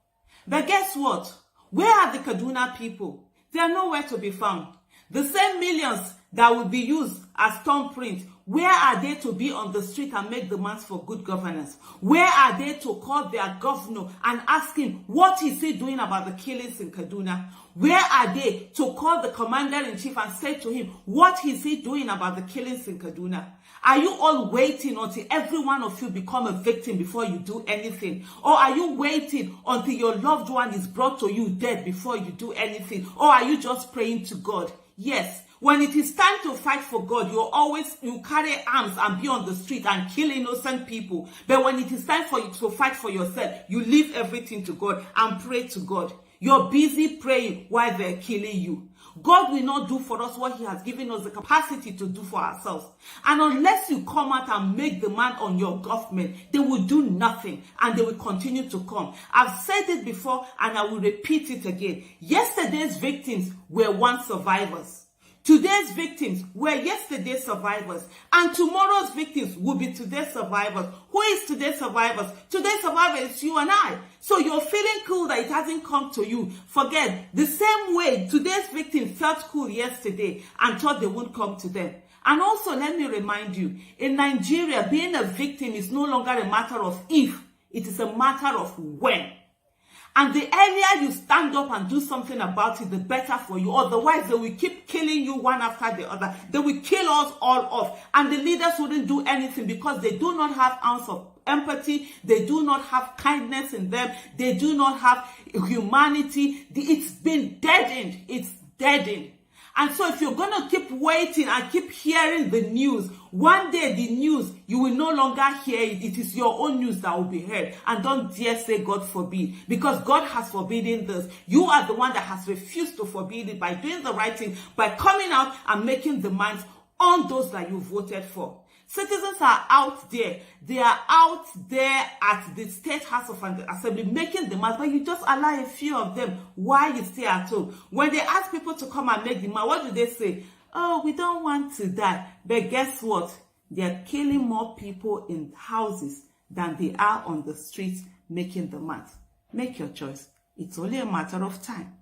But guess what? Where are the Kaduna people? They are nowhere to be found. The same millions that will be used as thumbprint, where are they to be on the street and make demands for good governance? Where are they to call their governor and ask him what is he doing about the killings in Kaduna? Where are they to call the commander-in-chief and say to him, what is he doing about the killings in Kaduna? Are you all waiting until every one of you become a victim before you do anything? Or are you waiting until your loved one is brought to you dead before you do anything? Or are you just praying to God? Yes, when it is time to fight for God, you carry arms and be on the street and kill innocent people. But when it is time for you to fight for yourself, you leave everything to God and pray to God. You're busy praying while they're killing you. God will not do for us what he has given us the capacity to do for ourselves. And unless you come out and make demand on your government, they will do nothing and they will continue to come. I've said it before and I will repeat it again. Yesterday's victims were once survivors. Today's victims were yesterday's survivors, and tomorrow's victims will be today's survivors. Who is today's survivors? Today's survivor is you and I. So you're feeling cool that it hasn't come to you. Forget, the same way today's victims felt cool yesterday and thought they wouldn't come to them. And also, let me remind you, in Nigeria, being a victim is no longer a matter of if, it is a matter of when. And the earlier you stand up and do something about it, the better for you. Otherwise, they will keep killing you one after the other. They will kill us all off. And the leaders wouldn't do anything because they do not have ounce of empathy. They do not have kindness in them. They do not have humanity. It's been deadened. It's deadened. And so if you're going to keep waiting and keep hearing the news, one day the news, you will no longer hear it. It is your own news that will be heard. And don't dare say God forbid, because God has forbidden this. You are the one that has refused to forbid it by doing the right thing, by coming out and making demands on those that you voted for. Citizens are out there. They are out there at the State House of Assembly making demands, but you just allow a few of them while you stay at home. When they ask people to come and make demands, what do they say? Oh, we don't want to die. But guess what? They are killing more people in houses than they are on the streets making demands. Make your choice. It's only a matter of time.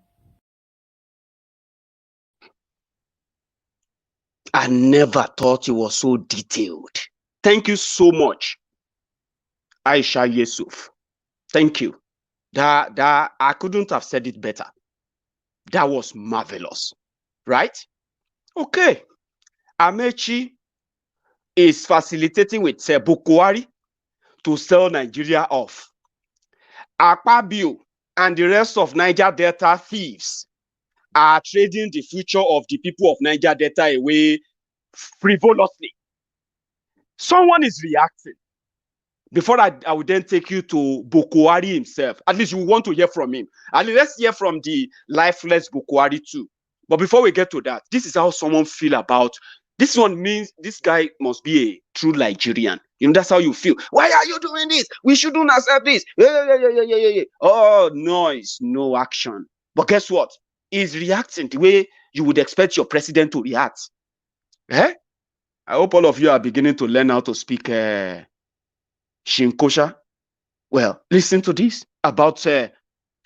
I never thought it was so detailed. Thank you so much, Aisha Yusuf. Thank you. That I couldn't have said it better. That was marvelous, right? Okay. Amechi is facilitating with Boko Haram to sell Nigeria off. Akpabio and the rest of Niger Delta thieves are trading the future of the people of Niger Delta away frivolously. Someone is reacting. Before I will then take you to Boko Haram himself. At least you want to hear from him. At least let's hear from the lifeless Boko Haram too. But before we get to that, this is how someone feel about this one. Means this guy must be a true Nigerian. You know, that's how you feel. Why are you doing this? We shouldn't accept this. Yeah. Oh, noise, no action. But guess what? He's reacting the way you would expect your president to react. Eh? I hope all of you are beginning to learn how to speak Shinkosha. Well, listen to this about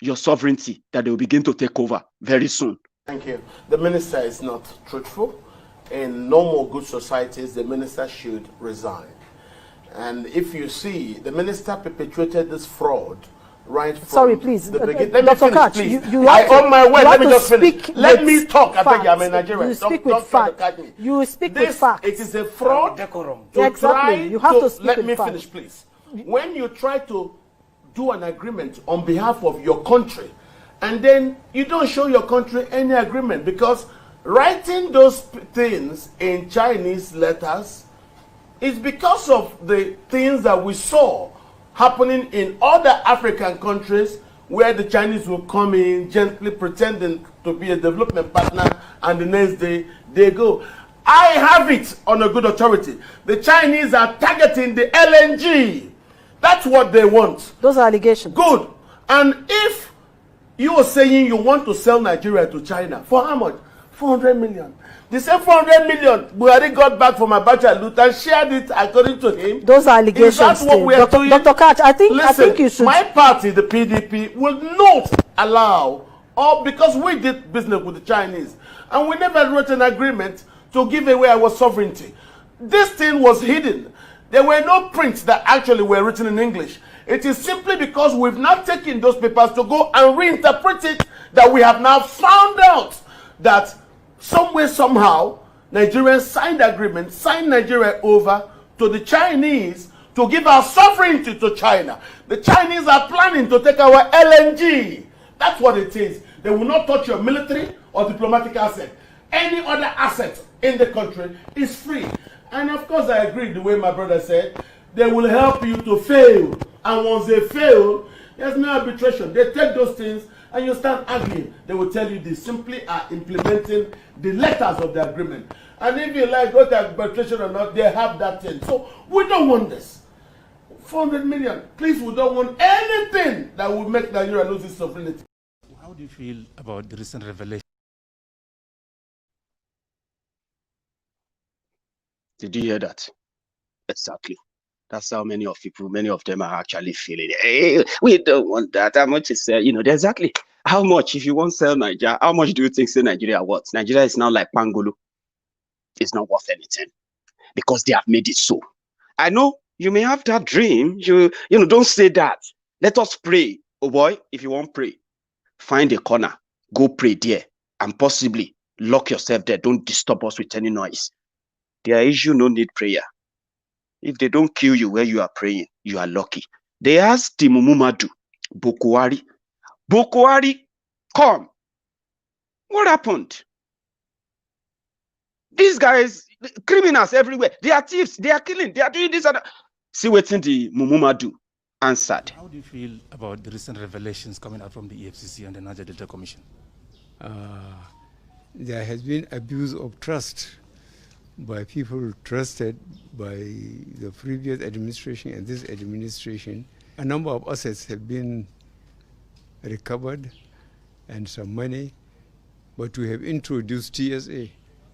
your sovereignty that they will begin to take over very soon. Thank you. The minister is not truthful. In normal good societies, the minister should resign. And if you see, the minister perpetuated this fraud right from Sorry, please. the beginning. Let me Dr. finish, Katch, please. you I own my word. Let me just speak finish. Let me talk. I beg you, I'm a facts. Nigerian. You speak Don't with try to facts. catch me. You speak This, with facts. it is a fraud. Exactly. You have to speak Let with me facts. finish, please. When you try to do an agreement on behalf of your country, and then you don't show your country any agreement, because writing those things in Chinese letters is because of the things that we saw happening in other African countries, where the Chinese will come in gently pretending to be a development partner, and the next day they go. I have it on a good authority. The Chinese are targeting the LNG. That's what they want. Those are allegations. Good. And if you are saying you want to sell Nigeria to China, for how much? 400 million. The same 400 million Buhari got back from Abacha Loot and shared it according to him. Those are allegations. Is that what we are doing? Dr. Katch, I think you should. My party, the PDP, will not allow, or because we did business with the Chinese, and we never wrote an agreement to give away our sovereignty. This thing was hidden. There were no prints that actually were written in English. It is simply because we've not taken those papers to go and reinterpret it that we have now found out that somewhere, somehow, Nigerians signed agreement, signed Nigeria over to the Chinese to give our sovereignty to China. The Chinese are planning to take our LNG. That's what it is. They will not touch your military or diplomatic asset. Any other asset in the country is free. And of course, I agree the way my brother said, they will help you to fail. And once they fail, there's no arbitration. They take those things and you start arguing. They will tell you they simply are implementing the letters of the agreement. And if you like, go to arbitration or not, they have that thing. So we don't want this. 400 million. Please, we don't want anything that will make Nigeria lose its sovereignty. How do you feel about the recent revelation? Did you hear that? Exactly. That's how many of them are actually feeling it. Hey, we don't want that. How much is exactly how much? If you want to sell Nigeria, how much do you think say Nigeria worth? Nigeria is now like Pangolo. It's not worth anything because they have made it so. I know you may have that dream. You don't say that. Let us pray. Oh boy, if you want to pray, find a corner, go pray there, and possibly lock yourself there. Don't disturb us with any noise. Their issue no need prayer. If they don't kill you where you are praying, you are lucky. They asked the Mumumadu, Boko Haram. Boko Haram, come. What happened? These guys, criminals everywhere. They are thieves. They are killing. They are doing this and that. See what the Mumumadu answered. How do you feel about the recent revelations coming out from the EFCC and the Niger Delta Commission? There has been abuse of trust by people trusted by the previous administration and this administration. A number of assets have been recovered and some money, but we have introduced TSA,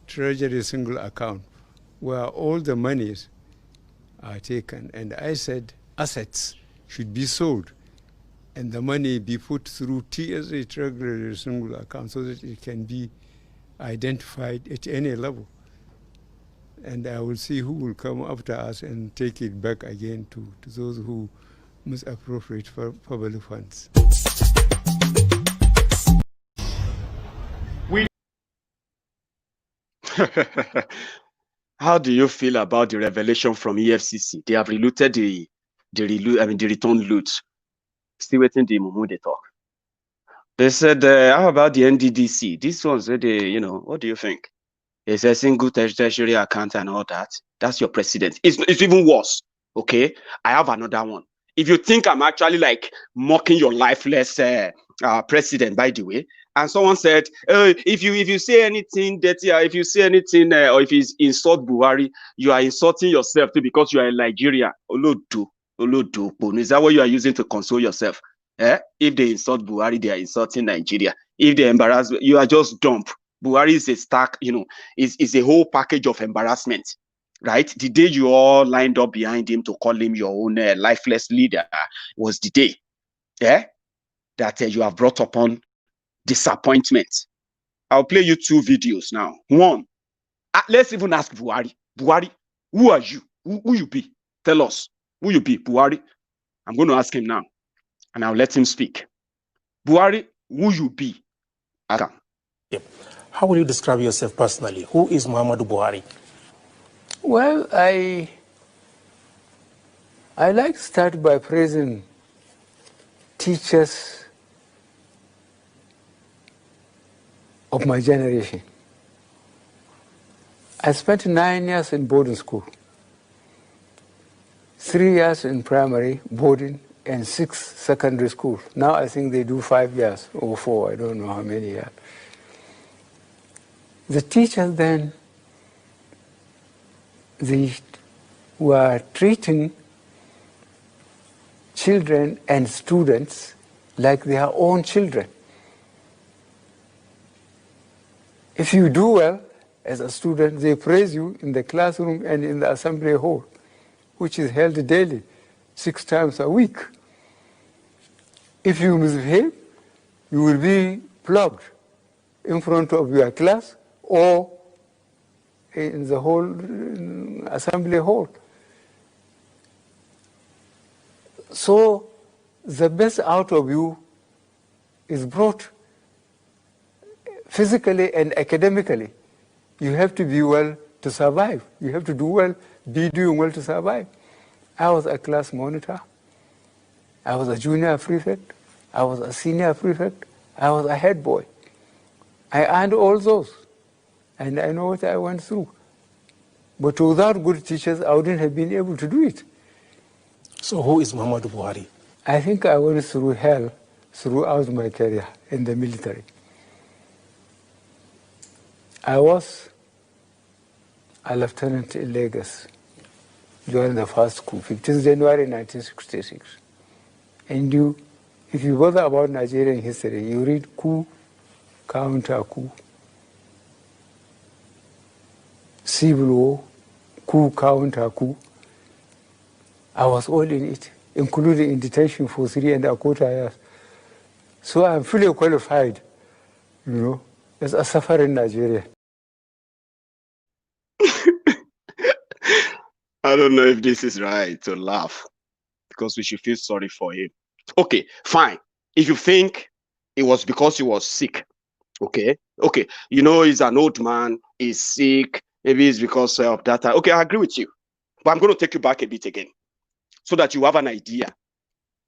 Treasury Single Account, where all the monies are taken. And I said assets should be sold and the money be put through TSA, Treasury Single Account, so that it can be identified at any level. And I will see who will come after us and take it back again to those who misappropriate public funds. How do you feel about the revelation from EFCC? They have reluted the return loot. Still waiting the moment they talk. They said, how about the NDDC? This one said, what do you think? It's a single treasury account and all that. That's your president. It's even worse. Okay, I have another one. If you think I'm actually like mocking your lifeless president, by the way, and someone said, if you say anything dirty, if you say anything, or if you insult Buhari, you are insulting yourself too because you are in Nigeria. Olodo. Is that what you are using to console yourself? If they insult Buhari, they are insulting Nigeria. If they embarrass, you are just dumb. Buhari is a stack, is a whole package of embarrassment, right? The day you all lined up behind him to call him your own lifeless leader was the day, that you have brought upon disappointment. I'll play you 2 videos now. One, let's even ask Buhari. Buhari, who are you? Who you be? Tell us who you be, Buhari. I'm going to ask him now, and I'll let him speak. Buhari, who you be? Yep. How will you describe yourself personally? Who is Muhammadu Buhari? Well, I like to start by praising teachers of my generation. I spent 9 years in boarding school, 3 years in primary boarding, and 6 secondary school. Now I think they do 5 years or 4, I don't know how many years. The teachers then, they were treating children and students like their own children. If you do well as a student, they praise you in the classroom and in the assembly hall, which is held daily, 6 times a week. If you misbehave, you will be flogged in front of your class or in the whole assembly hall. So the best out of you is brought physically and academically. You have to be well to survive. You have to do well, be doing well to survive. I was a class monitor. I was a junior prefect. I was a senior prefect. I was a head boy. I earned all those. And I know what I went through. But without good teachers, I wouldn't have been able to do it. So who is Muhammadu Buhari? I think I went through hell throughout my career in the military. I was a lieutenant in Lagos during the first coup, 15th January 1966. And if you bother about Nigerian history, you read coup, counter coup, civil war, coup, counter coup. I was all in it, including in detention for 3¼ years. So I'm fully qualified, as a suffering Nigerian. I don't know if this is right to laugh, because we should feel sorry for him. Okay, fine. If you think it was because he was sick, okay, he's an old man, he's sick, maybe it's because of that. Okay, I agree with you. But I'm going to take you back a bit again, so that you have an idea.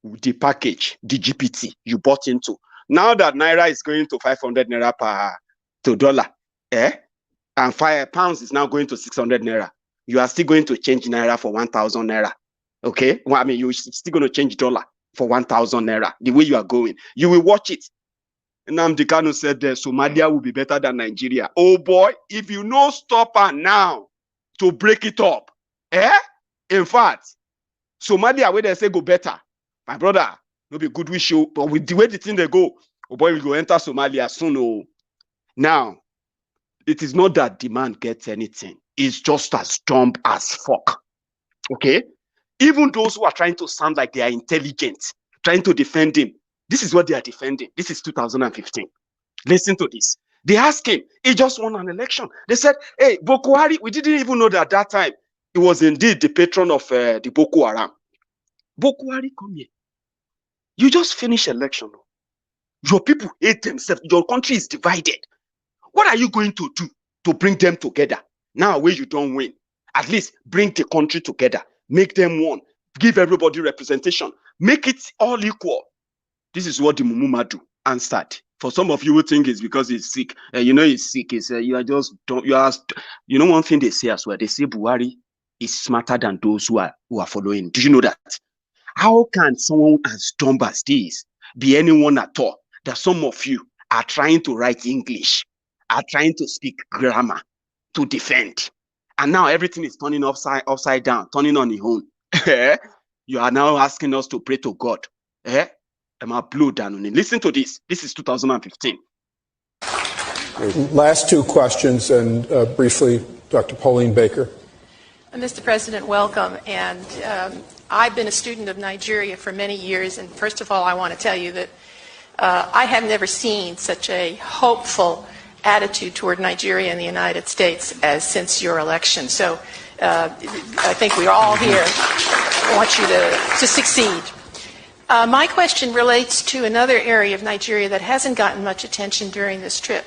The package, the GPT you bought into. Now that Naira is going to 500 Naira to dollar, and £5 is now going to 600 Naira, you are still going to change Naira for 1,000 Naira. Okay? Well, I mean, you're still going to change dollar for 1,000 Naira. The way you are going, you will watch it. Nnamdi Kanu said Somalia will be better than Nigeria. Oh boy, if you no stop her now, to break it up. In fact, Somalia, where they say go better, my brother, no be good wish you, but with the way the thing they go, oh boy, we go enter Somalia soon. Oh. Now, it is not that the man gets anything. It's just as dumb as fuck. Okay? Even those who are trying to sound like they are intelligent, trying to defend him, this is what they are defending. This is 2015. Listen to this. They asked him, he just won an election. They said, hey, Boko Haram, we didn't even know that at that time he was indeed the patron of the Boko Haram. Boko Haram, come here. You just finished election. Your people hate themselves. Your country is divided. What are you going to do to bring them together? Now where you don't win, at least bring the country together. Make them one. Give everybody representation. Make it all equal. This is what the Mumuma do answered. For some of you who think it's because he's sick, he's sick. It's you are just don't. You are. You know one thing they say as well. They say Buhari is smarter than those who are following. Do you know that? How can someone as dumb as this be anyone at all? That some of you are trying to write English, are trying to speak grammar to defend, and now everything is turning upside down, turning on its own. You are now asking us to pray to God. Listen to this. This is 2015. Last two questions, and briefly, Dr. Pauline Baker. Mr. President, welcome. And I've been a student of Nigeria for many years, and first of all, I want to tell you that I have never seen such a hopeful attitude toward Nigeria and the United States as since your election. So I think we all here want you to succeed. My question relates to another area of Nigeria that hasn't gotten much attention during this trip,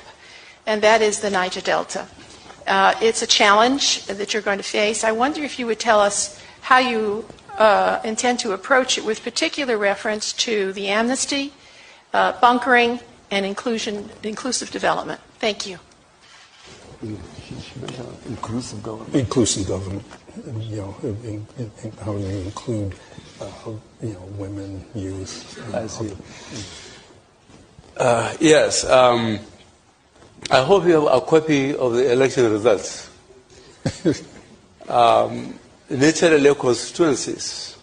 and that is the Niger Delta. It's a challenge that you're going to face. I wonder if you would tell us how you intend to approach it with particular reference to the amnesty, bunkering, and inclusive development. Thank you. Inclusive government. Inclusive government. How you include, women, youth. I see. Yes. I hope you have a copy of the election results. Naturally, constituencies,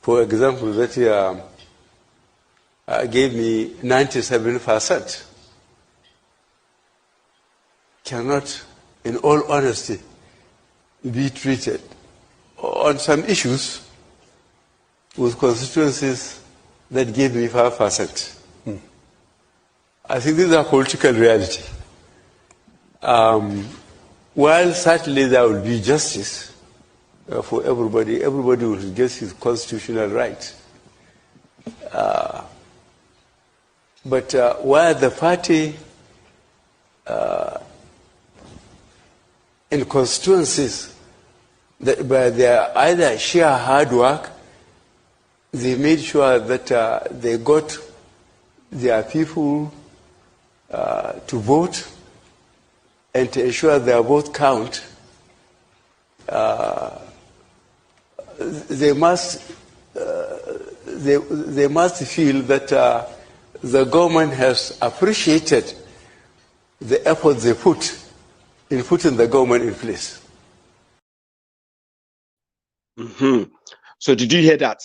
for example, that year gave me 97%. Cannot, in all honesty, be treated on some issues with constituencies that gave me 5%. I think these are political reality. While certainly there will be justice for everybody, everybody will get his constitutional right. But while the party in constituencies, by their either sheer hard work, they made sure that they got their people to vote and to ensure their vote count. They must feel that the government has appreciated the effort they put in putting the government in place. So did you hear that?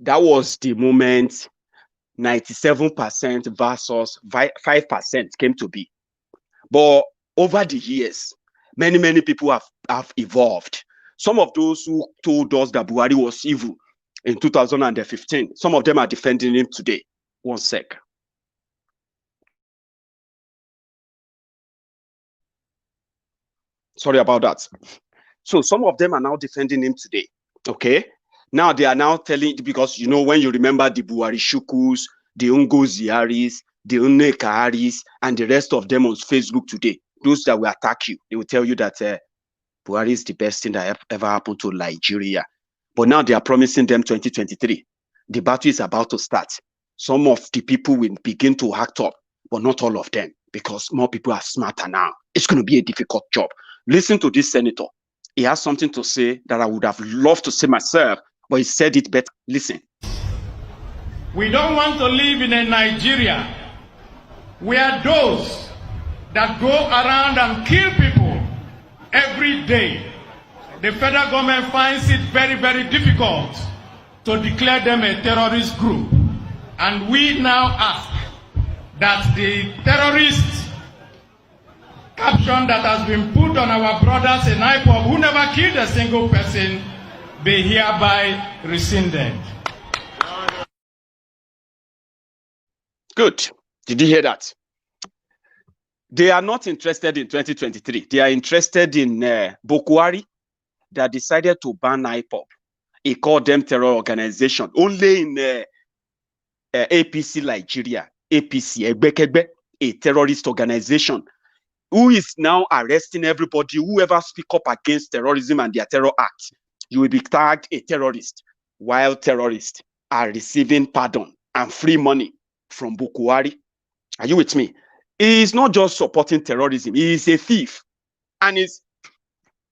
That was the moment 97% versus 5% came to be. But over the years, many people have evolved. Some of those who told us that Buhari was evil in 2015, some of them are defending him today. One sec. Sorry about that. So some of them are now defending him today. Okay. Now they are now telling, because when you remember the Buhari Shukus, the Ungo Ziaris, the Unekaharis, and the rest of them on Facebook today, those that will attack you, they will tell you that Buhari is the best thing that ever happened to Nigeria. But now they are promising them 2023. The battle is about to start. Some of the people will begin to act up, but not all of them, because more people are smarter now. It's going to be a difficult job. Listen to this senator. He has something to say that I would have loved to say myself, but he said it better. Listen. We don't want to live in a Nigeria where those that go around and kill people every day the federal government finds it very, very difficult to declare them a terrorist group. And we now ask that the terrorist caption that has been put on our brothers in IPOB who never killed a single person be hereby rescinded. Good. Did you hear that? They are not interested in 2023. They are interested in Boko Haram that decided to ban IPOB. He called them terror organization. Only in APC Nigeria, APC, Egbekegbe, a terrorist organization who is now arresting everybody, whoever speak up against terrorism and their terror acts. You will be tagged a terrorist, while terrorists are receiving pardon and free money from Boko Haram. Are you with me? He is not just supporting terrorism. He is a thief. And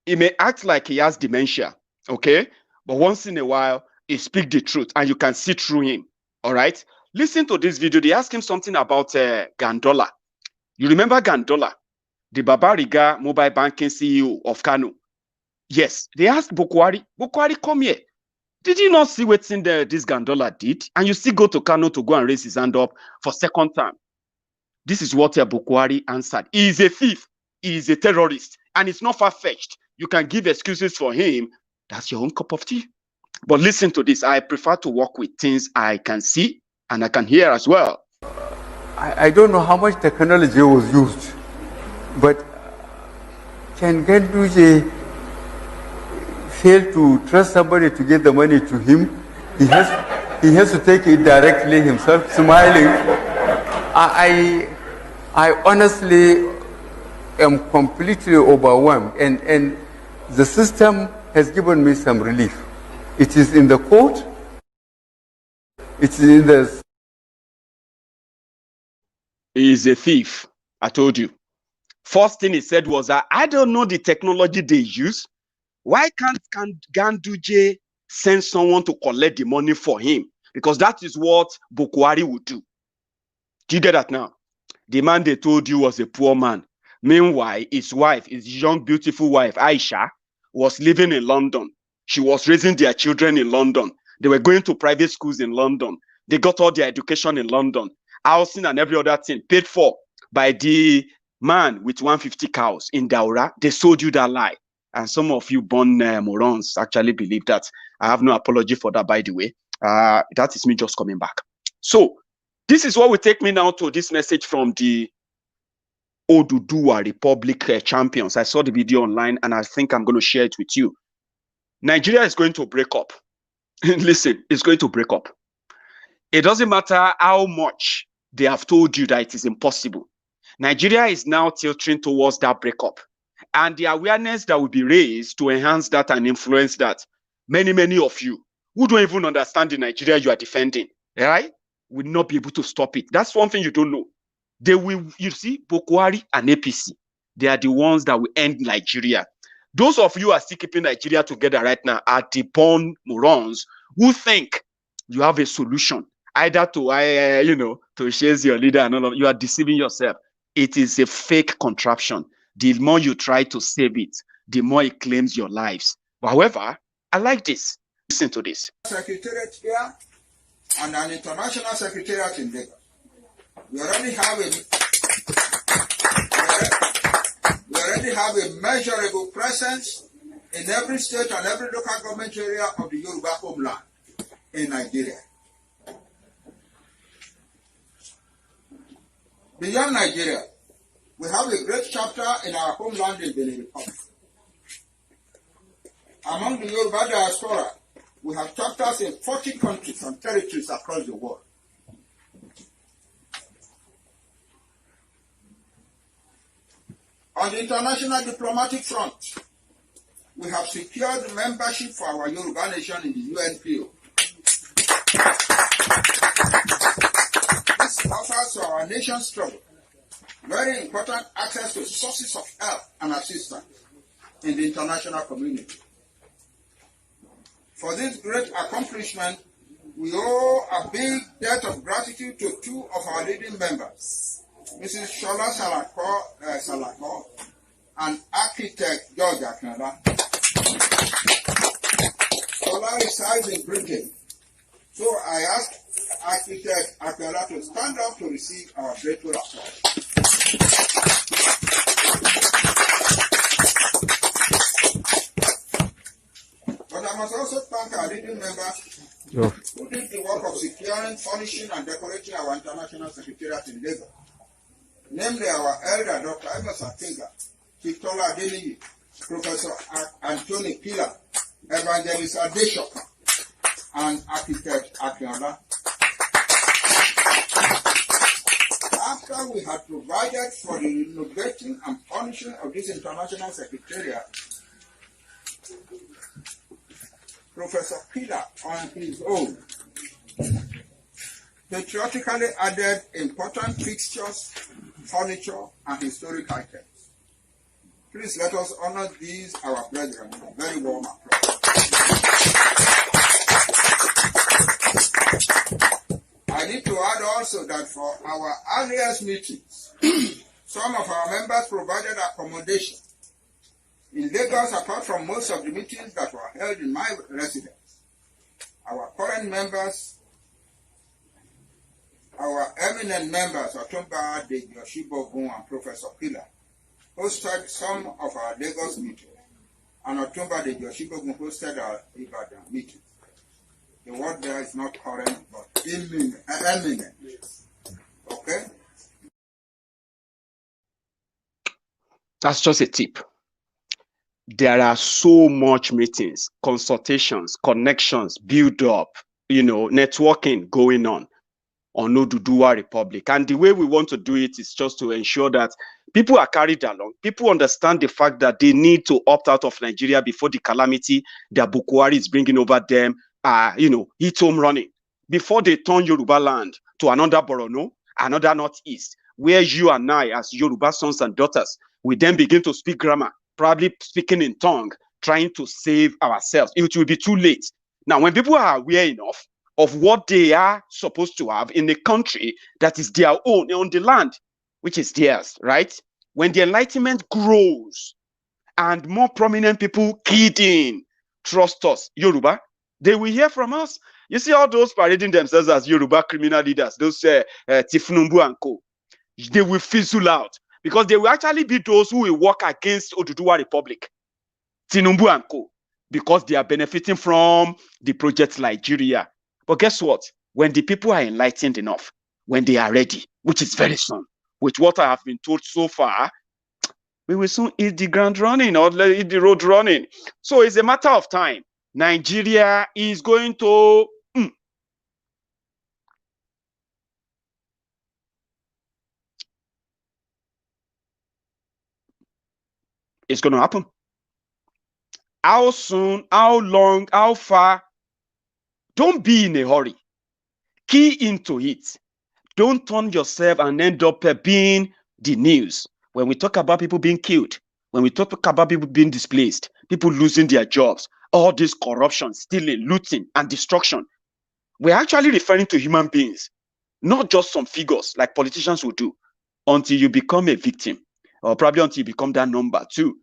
he may act like he has dementia, okay? But once in a while, he speaks the truth and you can see through him, all right? Listen to this video. They ask him something about Gandola. You remember Gandola, the Babariga mobile banking CEO of Kano? Yes, they asked Boko Haram, come here. Did you not see what this Gandola did? And you still go to Kano to go and raise his hand up for second time. This is what Boko Haram answered. He is a thief. He is a terrorist. And it's not far-fetched. You can give excuses for him. That's your own cup of tea. But listen to this. I prefer to work with things I can see and I can hear as well. I don't know how much technology was used, but can Ganduje fail to trust somebody to get the money to him? He has to take it directly himself, smiling. I honestly am completely overwhelmed, and the system has given me some relief. It is in the court, it is in the... He is a thief, I told you. First thing he said was that I don't know the technology they use. Why can't Ganduje send someone to collect the money for him? Because that is what Boko Haram would do. Do you get that now? The man they told you was a poor man. Meanwhile, his wife, his young, beautiful wife, Aisha, was living in London. She was raising their children in London. They were going to private schools in London. They got all their education in London. Housing and every other thing paid for by the man with 150 cows in Daura. They sold you that lie. And some of you born morons actually believe that. I have no apology for that, by the way. That is me just coming back. So, this is what will take me now to this message from the Oduduwa Republic champions. I saw the video online and I think I'm going to share it with you. Nigeria is going to break up. Listen, it's going to break up. It doesn't matter how much they have told you that it is impossible. Nigeria is now tilting towards that breakup. And the awareness that will be raised to enhance that and influence that, many of you who don't even understand the Nigeria you are defending, right, will not be able to stop it. That's one thing you don't know. They will, you see, Boko Haram and APC, they are the ones that will end Nigeria. Those of you who are still keeping Nigeria together right now are the born morons who think you have a solution, either to, to chase your leader and all of you are deceiving yourself. It is a fake contraption. The more you try to save it, the more it claims your lives. But however, I like this. Listen to this. Secretariat here and an international secretariat in Lagos. We already have a measurable presence in every state and every local government area of the Yoruba homeland in Nigeria. Beyond Nigeria, we have a great chapter in our homeland in Benin Republic. Among the Yoruba Diaspora, we have chapters in 40 countries and territories across the world. On the international diplomatic front, we have secured membership for our Yoruba nation in the UNPO. This offers to our nation's struggle very important access to sources of help and assistance in the international community. For this great accomplishment, we owe a big debt of gratitude to two of our leading members, Mrs. Shola Salako and architect George Akinada. Akinola resides in Britain. So I asked Architect Akinola to stand up to receive our grateful applause. But I must also thank our leading members who did the work of securing, furnishing, and decorating our international secretariat in Lagos. Namely, our elder Dr. Amos Atinga, Victoria Adeniyi, Professor Anthony Pila, Evangelist Adeshoka, and Architect Akinola. After we had provided for the renovating and furnishing of this international secretariat, Professor Pila, on his own, patriotically added important fixtures, furniture, and historic items. Please let us honor these, our brethren, with a very warm applause. I need to add also that for our earliest meetings, some of our members provided accommodation in Lagos, apart from most of the meetings that were held in my residence. Our current members, our eminent members, Otumba Deji Oshibogun and Professor Pila, hosted some of our Lagos meetings, and Otumba Deji Oshibogun hosted our Ibadan meetings. The word there is not current, but eminent. Okay? That's just a tip. There are so much meetings, consultations, connections, build up, networking going on Oduduwa Republic. And the way we want to do it is just to ensure that people are carried along. People understand the fact that they need to opt out of Nigeria before the calamity that Boko Haram is bringing over them, hit home running. Before they turn Yoruba land to another Borno, another Northeast, where you and I, as Yoruba sons and daughters, we then begin to speak grammar, probably speaking in tongue, trying to save ourselves. It will be too late. Now, when people are aware enough of what they are supposed to have in a country that is their own, on the land, which is theirs, right? When the enlightenment grows and more prominent people keyed in, trust us, Yoruba, they will hear from us. You see all those parading themselves as Yoruba criminal leaders, those Tifnumbu and co, they will fizzle out because they will actually be those who will work against Oduduwa Republic, Tinumbu and co, because they are benefiting from the project Nigeria. But guess what? When the people are enlightened enough, when they are ready, which is very soon, with what I have been told so far, we will soon hit the ground running or hit the road running. So it's a matter of time. Nigeria is going to... It's going to happen. How soon, how long, how far? Don't be in a hurry. Key into it. Don't turn yourself and end up being the news. When we talk about people being killed, when we talk about people being displaced, people losing their jobs, all this corruption, stealing, looting, and destruction, we're actually referring to human beings, not just some figures like politicians will do, until you become a victim, or probably until you become that number two.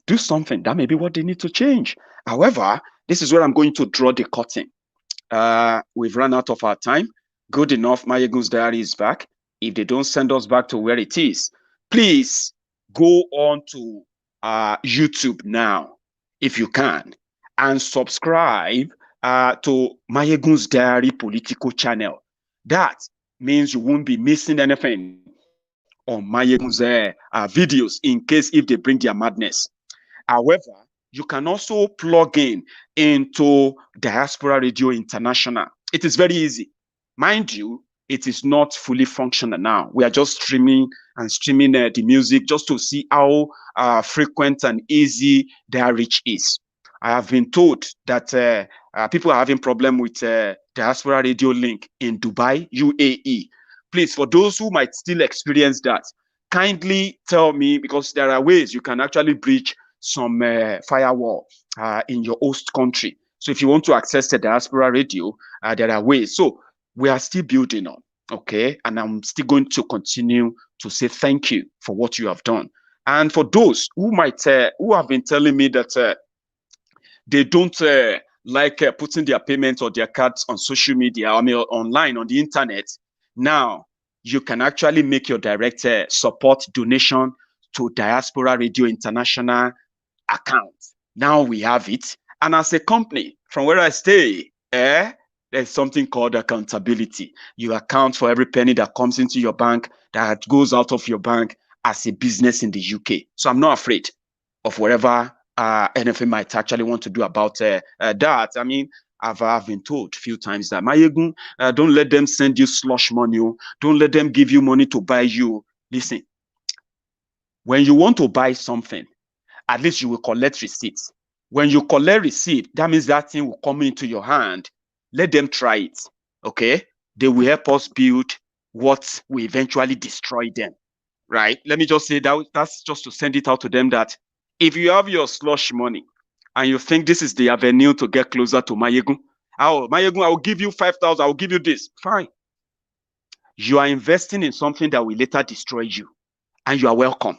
Do something. That may be what they need to change. However, this is where I'm going to draw the curtain. We've run out of our time. Good enough, Maiyegun's diary is back. If they don't send us back to where it is, please go on to YouTube now, if you can, and subscribe to Maiyegun's Diary political channel. That means you won't be missing anything on Maiyegun's videos in case if they bring their madness. However, you can also plug in into Diaspora Radio International. It is very easy. Mind you, it is not fully functional now. We are just streaming the music just to see how frequent and easy their reach is. I have been told that people are having problem with Diaspora Radio link in Dubai, UAE. Please, for those who might still experience that, kindly tell me, because there are ways you can actually breach some firewall in your host country. So if you want to access the Diaspora Radio, there are ways. So we are still building on, okay? And I'm still going to continue to say thank you for what you have done. And for those who might, who have been telling me that They don't like putting their payments or their cards on social media, online on the internet. Now, you can actually make your direct support donation to Diaspora Radio International account. Now we have it. And as a company, from where I stay, there's something called accountability. You account for every penny that comes into your bank, that goes out of your bank as a business in the UK. So I'm not afraid of whatever anything might actually want to do about that. I mean, I've been told a few times that, Maiyegun, don't let them send you slush money. Don't let them give you money to buy you. Listen, when you want to buy something, at least you will collect receipts. When you collect receipt, that means that thing will come into your hand. Let them try it, okay? They will help us build what will eventually destroy them, right? Let me just say that's just to send it out to them that if you have your slush money and you think this is the avenue to get closer to Maiyegun, Maiyegun, I will give you 5,000, I will give you this. Fine. You are investing in something that will later destroy you, and you are welcome,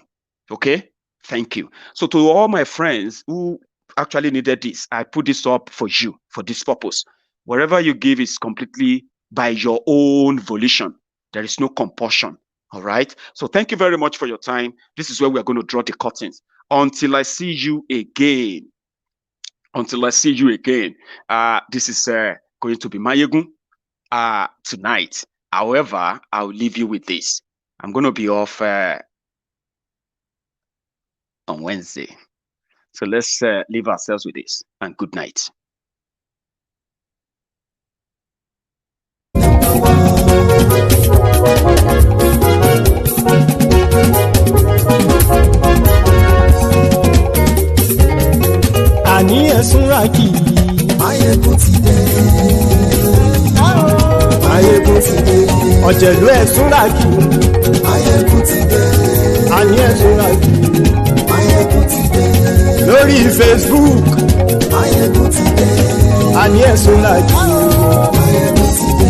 okay? Thank you. So to all my friends who actually needed this, I put this up for you, for this purpose. Wherever you give is completely by your own volition. There is no compulsion, all right? So thank you very much for your time. This is where we are going to draw the curtains. Until I see you again, this is going to be Maiyegun tonight. However, I'll leave you with this. I'm going to be off on Wednesday. So let's leave ourselves with this, and good night. Àní ẹ̀sùn rákì. Maiyegun ti dé. Maiyegun ti dé. Ọ̀jẹ̀lú ẹ̀sùn rákì. Maiyegun ti dé. Àní ẹ̀sùn rákì. Maiyegun ti dé. Lórí Facebook. Maiyegun ti dé. Àní ẹ̀sùn rákì. Maiyegun ti dé.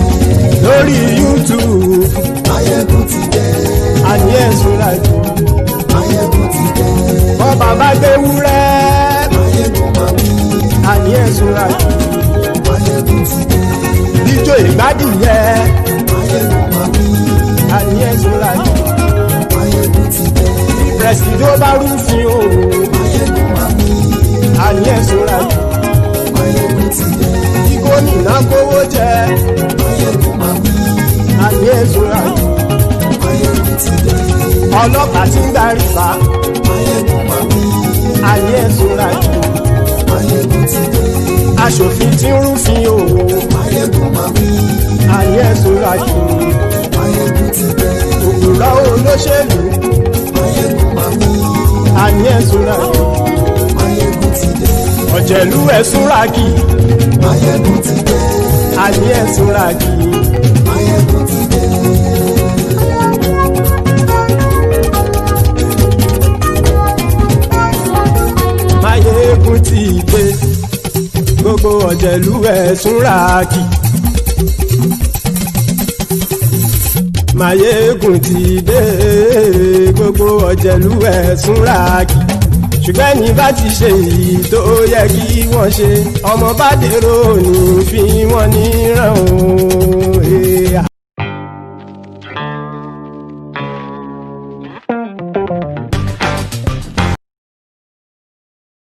Lórí YouTube. Maiyegun ti dé. Àní ẹ̀sùn rákì. Maiyegun ti dé. Bọ́ bàbá gbé wúrẹ́. Àní ẹ̀sùn rákì. Maiyegun ti dé. Ijó ìgbádìyẹ. Àní ẹ̀sùn rákì. Maiyegun ti dé. Pẹ̀sìdó bá rúfin o. Àní ẹ̀sùn rákì. Maiyegun ti dé. Kí gómìnà kówó jẹ. Àní ẹ̀sùn rákì. Maiyegun ti dé. Ọlọ́pàá ti ń darí bá. Àní ẹ̀sùn rákì. Maiyegun ti dé. Aṣòfin tí ń rúfin o. Àní ẹ̀sùn rákì. Maiyegun ti dé. Òpùrọ́ olóṣèlú. Àní ẹ̀sùn rákì. Maiyegun ti dé. Ọ̀jẹ̀lú ẹ̀sùn rákì. Maiyegun ti dé. Àní ẹ̀sùn rákì. Maiyegun ti dé. Maiyegun ti dé. Gbogbo ọ̀jẹ̀lú ẹ̀sùn rákì. Maiyegun ti dé. Gbogbo ọ̀jẹ̀lú ẹ̀sùn rákì. Ṣùgbọ́n ní bá ti ṣe èyí tó yẹ kí wọ́n ṣe, ọmọ bá dèrò ní fi wọ́n níran o.